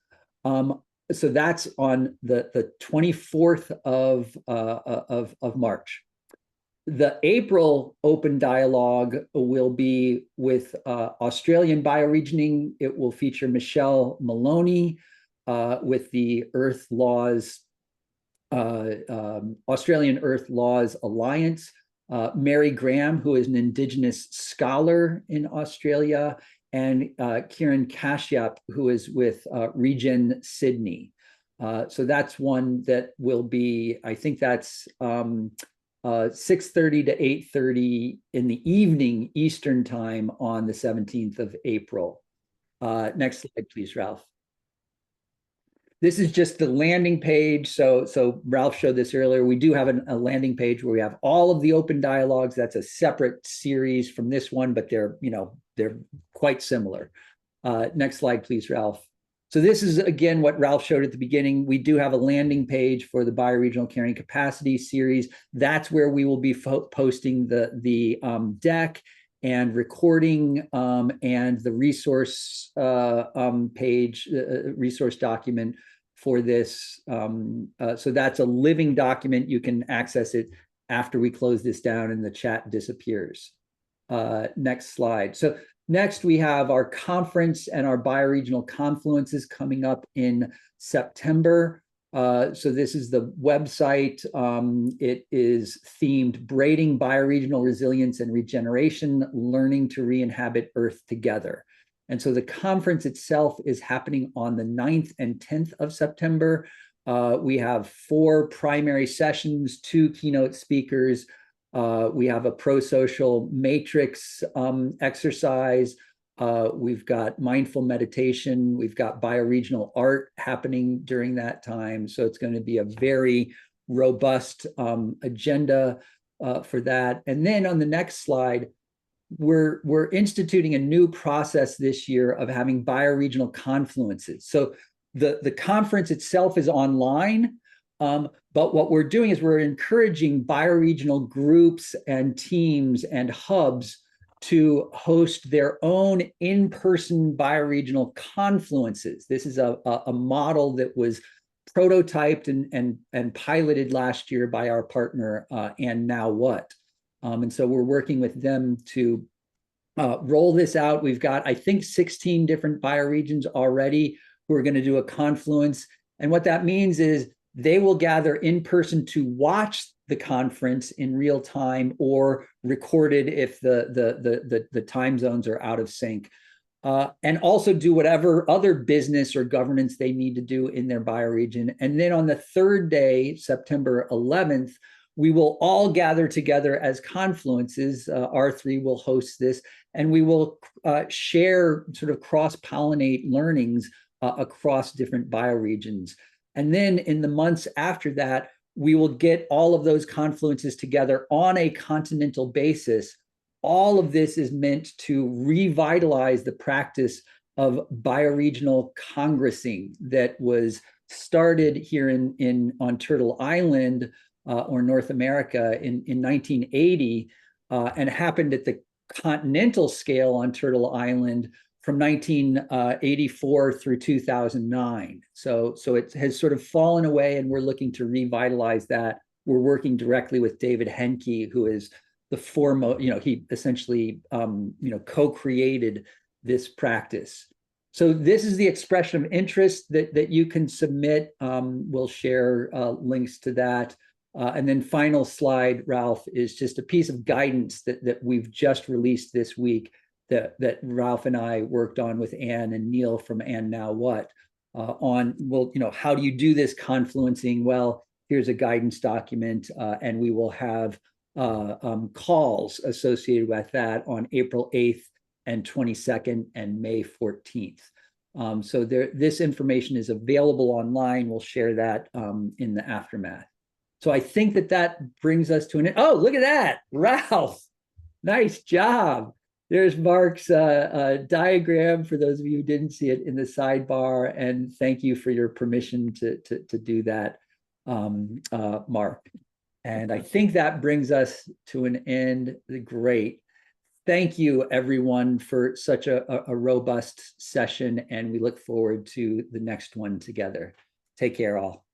So that's on the 24th of March. The April open dialogue will be with Australian bioregioning. It will feature Michelle Maloney with the Earth Laws, Australian Earth Laws Alliance, Mary Graham, who is an Indigenous scholar in Australia, and Kiran Kashyap, who is with Regen Sydney. So that's one that will be, I think that's 6:30 to 8:30 in the evening Eastern time on the 17th of April. Next slide, please, Ralph. This is just the landing page. So Ralph showed this earlier. We do have a landing page where we have all of the open dialogues. That's a separate series from this one, but they're quite similar. Next slide, please, Ralph. So this is, again, what Ralph showed at the beginning. We do have a landing page for the Bioregional Carrying Capacity series. That's where we will be posting the deck and recording and the resource page, resource document for this. So that's a living document. You can access it after we close this down and the chat disappears. Next slide. So next, we have our conference and our bioregional confluences coming up in September. So this is the website. It is themed Braiding Bioregional Resilience and Regeneration, Learning to Re-inhabit Earth Together. And so the conference itself is happening on the 9th and 10th of September. We have 4 primary sessions, 2 keynote speakers. We have a pro-social matrix exercise. We've got mindful meditation. We've got bioregional art happening during that time. So it's going to be a very robust agenda for that. And then on the next slide, we're instituting a new process this year of having bioregional confluences. So the conference itself is online. But what we're doing is we're encouraging bioregional groups and teams and hubs to host their own in-person bioregional confluences. This is a model that was prototyped and piloted last year by our partner, And Now What? And so we're working with them to roll this out. We've got, I think, 16 different bioregions already who are going to do a confluence. And what that means is they will gather in person to watch the conference in real time or recorded if the time zones are out of sync, and also do whatever other business or governance they need to do in their bioregion. And then on the 3rd day, September 11th, we will all gather together as confluences. R3 will host this, and we will share, sort of cross-pollinate learnings across different bioregions. And then in the months after that, we will get all of those confluences together on a continental basis. All of this is meant to revitalize the practice of bioregional congressing that was started here on Turtle Island or North America in 1980 and happened at the continental scale on Turtle Island from 1984 through 2009. So it has sort of fallen away, and we're looking to revitalize that. We're working directly with David Henke, who is the foremost, he essentially, co-created this practice. So this is the expression of interest that you can submit. We'll share links to that. And then final slide, Ralph, is just a piece of guidance that we've just released this week. that Ralph and I worked on with Ann and Neil from And Now What on, well, how do you do this confluencing? Well, here's a guidance document, and we will have calls associated with that on April 8th and 22nd and May 14th. So this information is available online. We'll share that in the aftermath. So I think that brings us to an end. Oh, look at that, Ralph. Nice job. There's Mark's diagram for those of you who didn't see it in the sidebar. And thank you for your permission to do that, Mark. And I think that brings us to an end. Great. Thank you, everyone, for such a robust session. And we look forward to the next one together. Take care, all.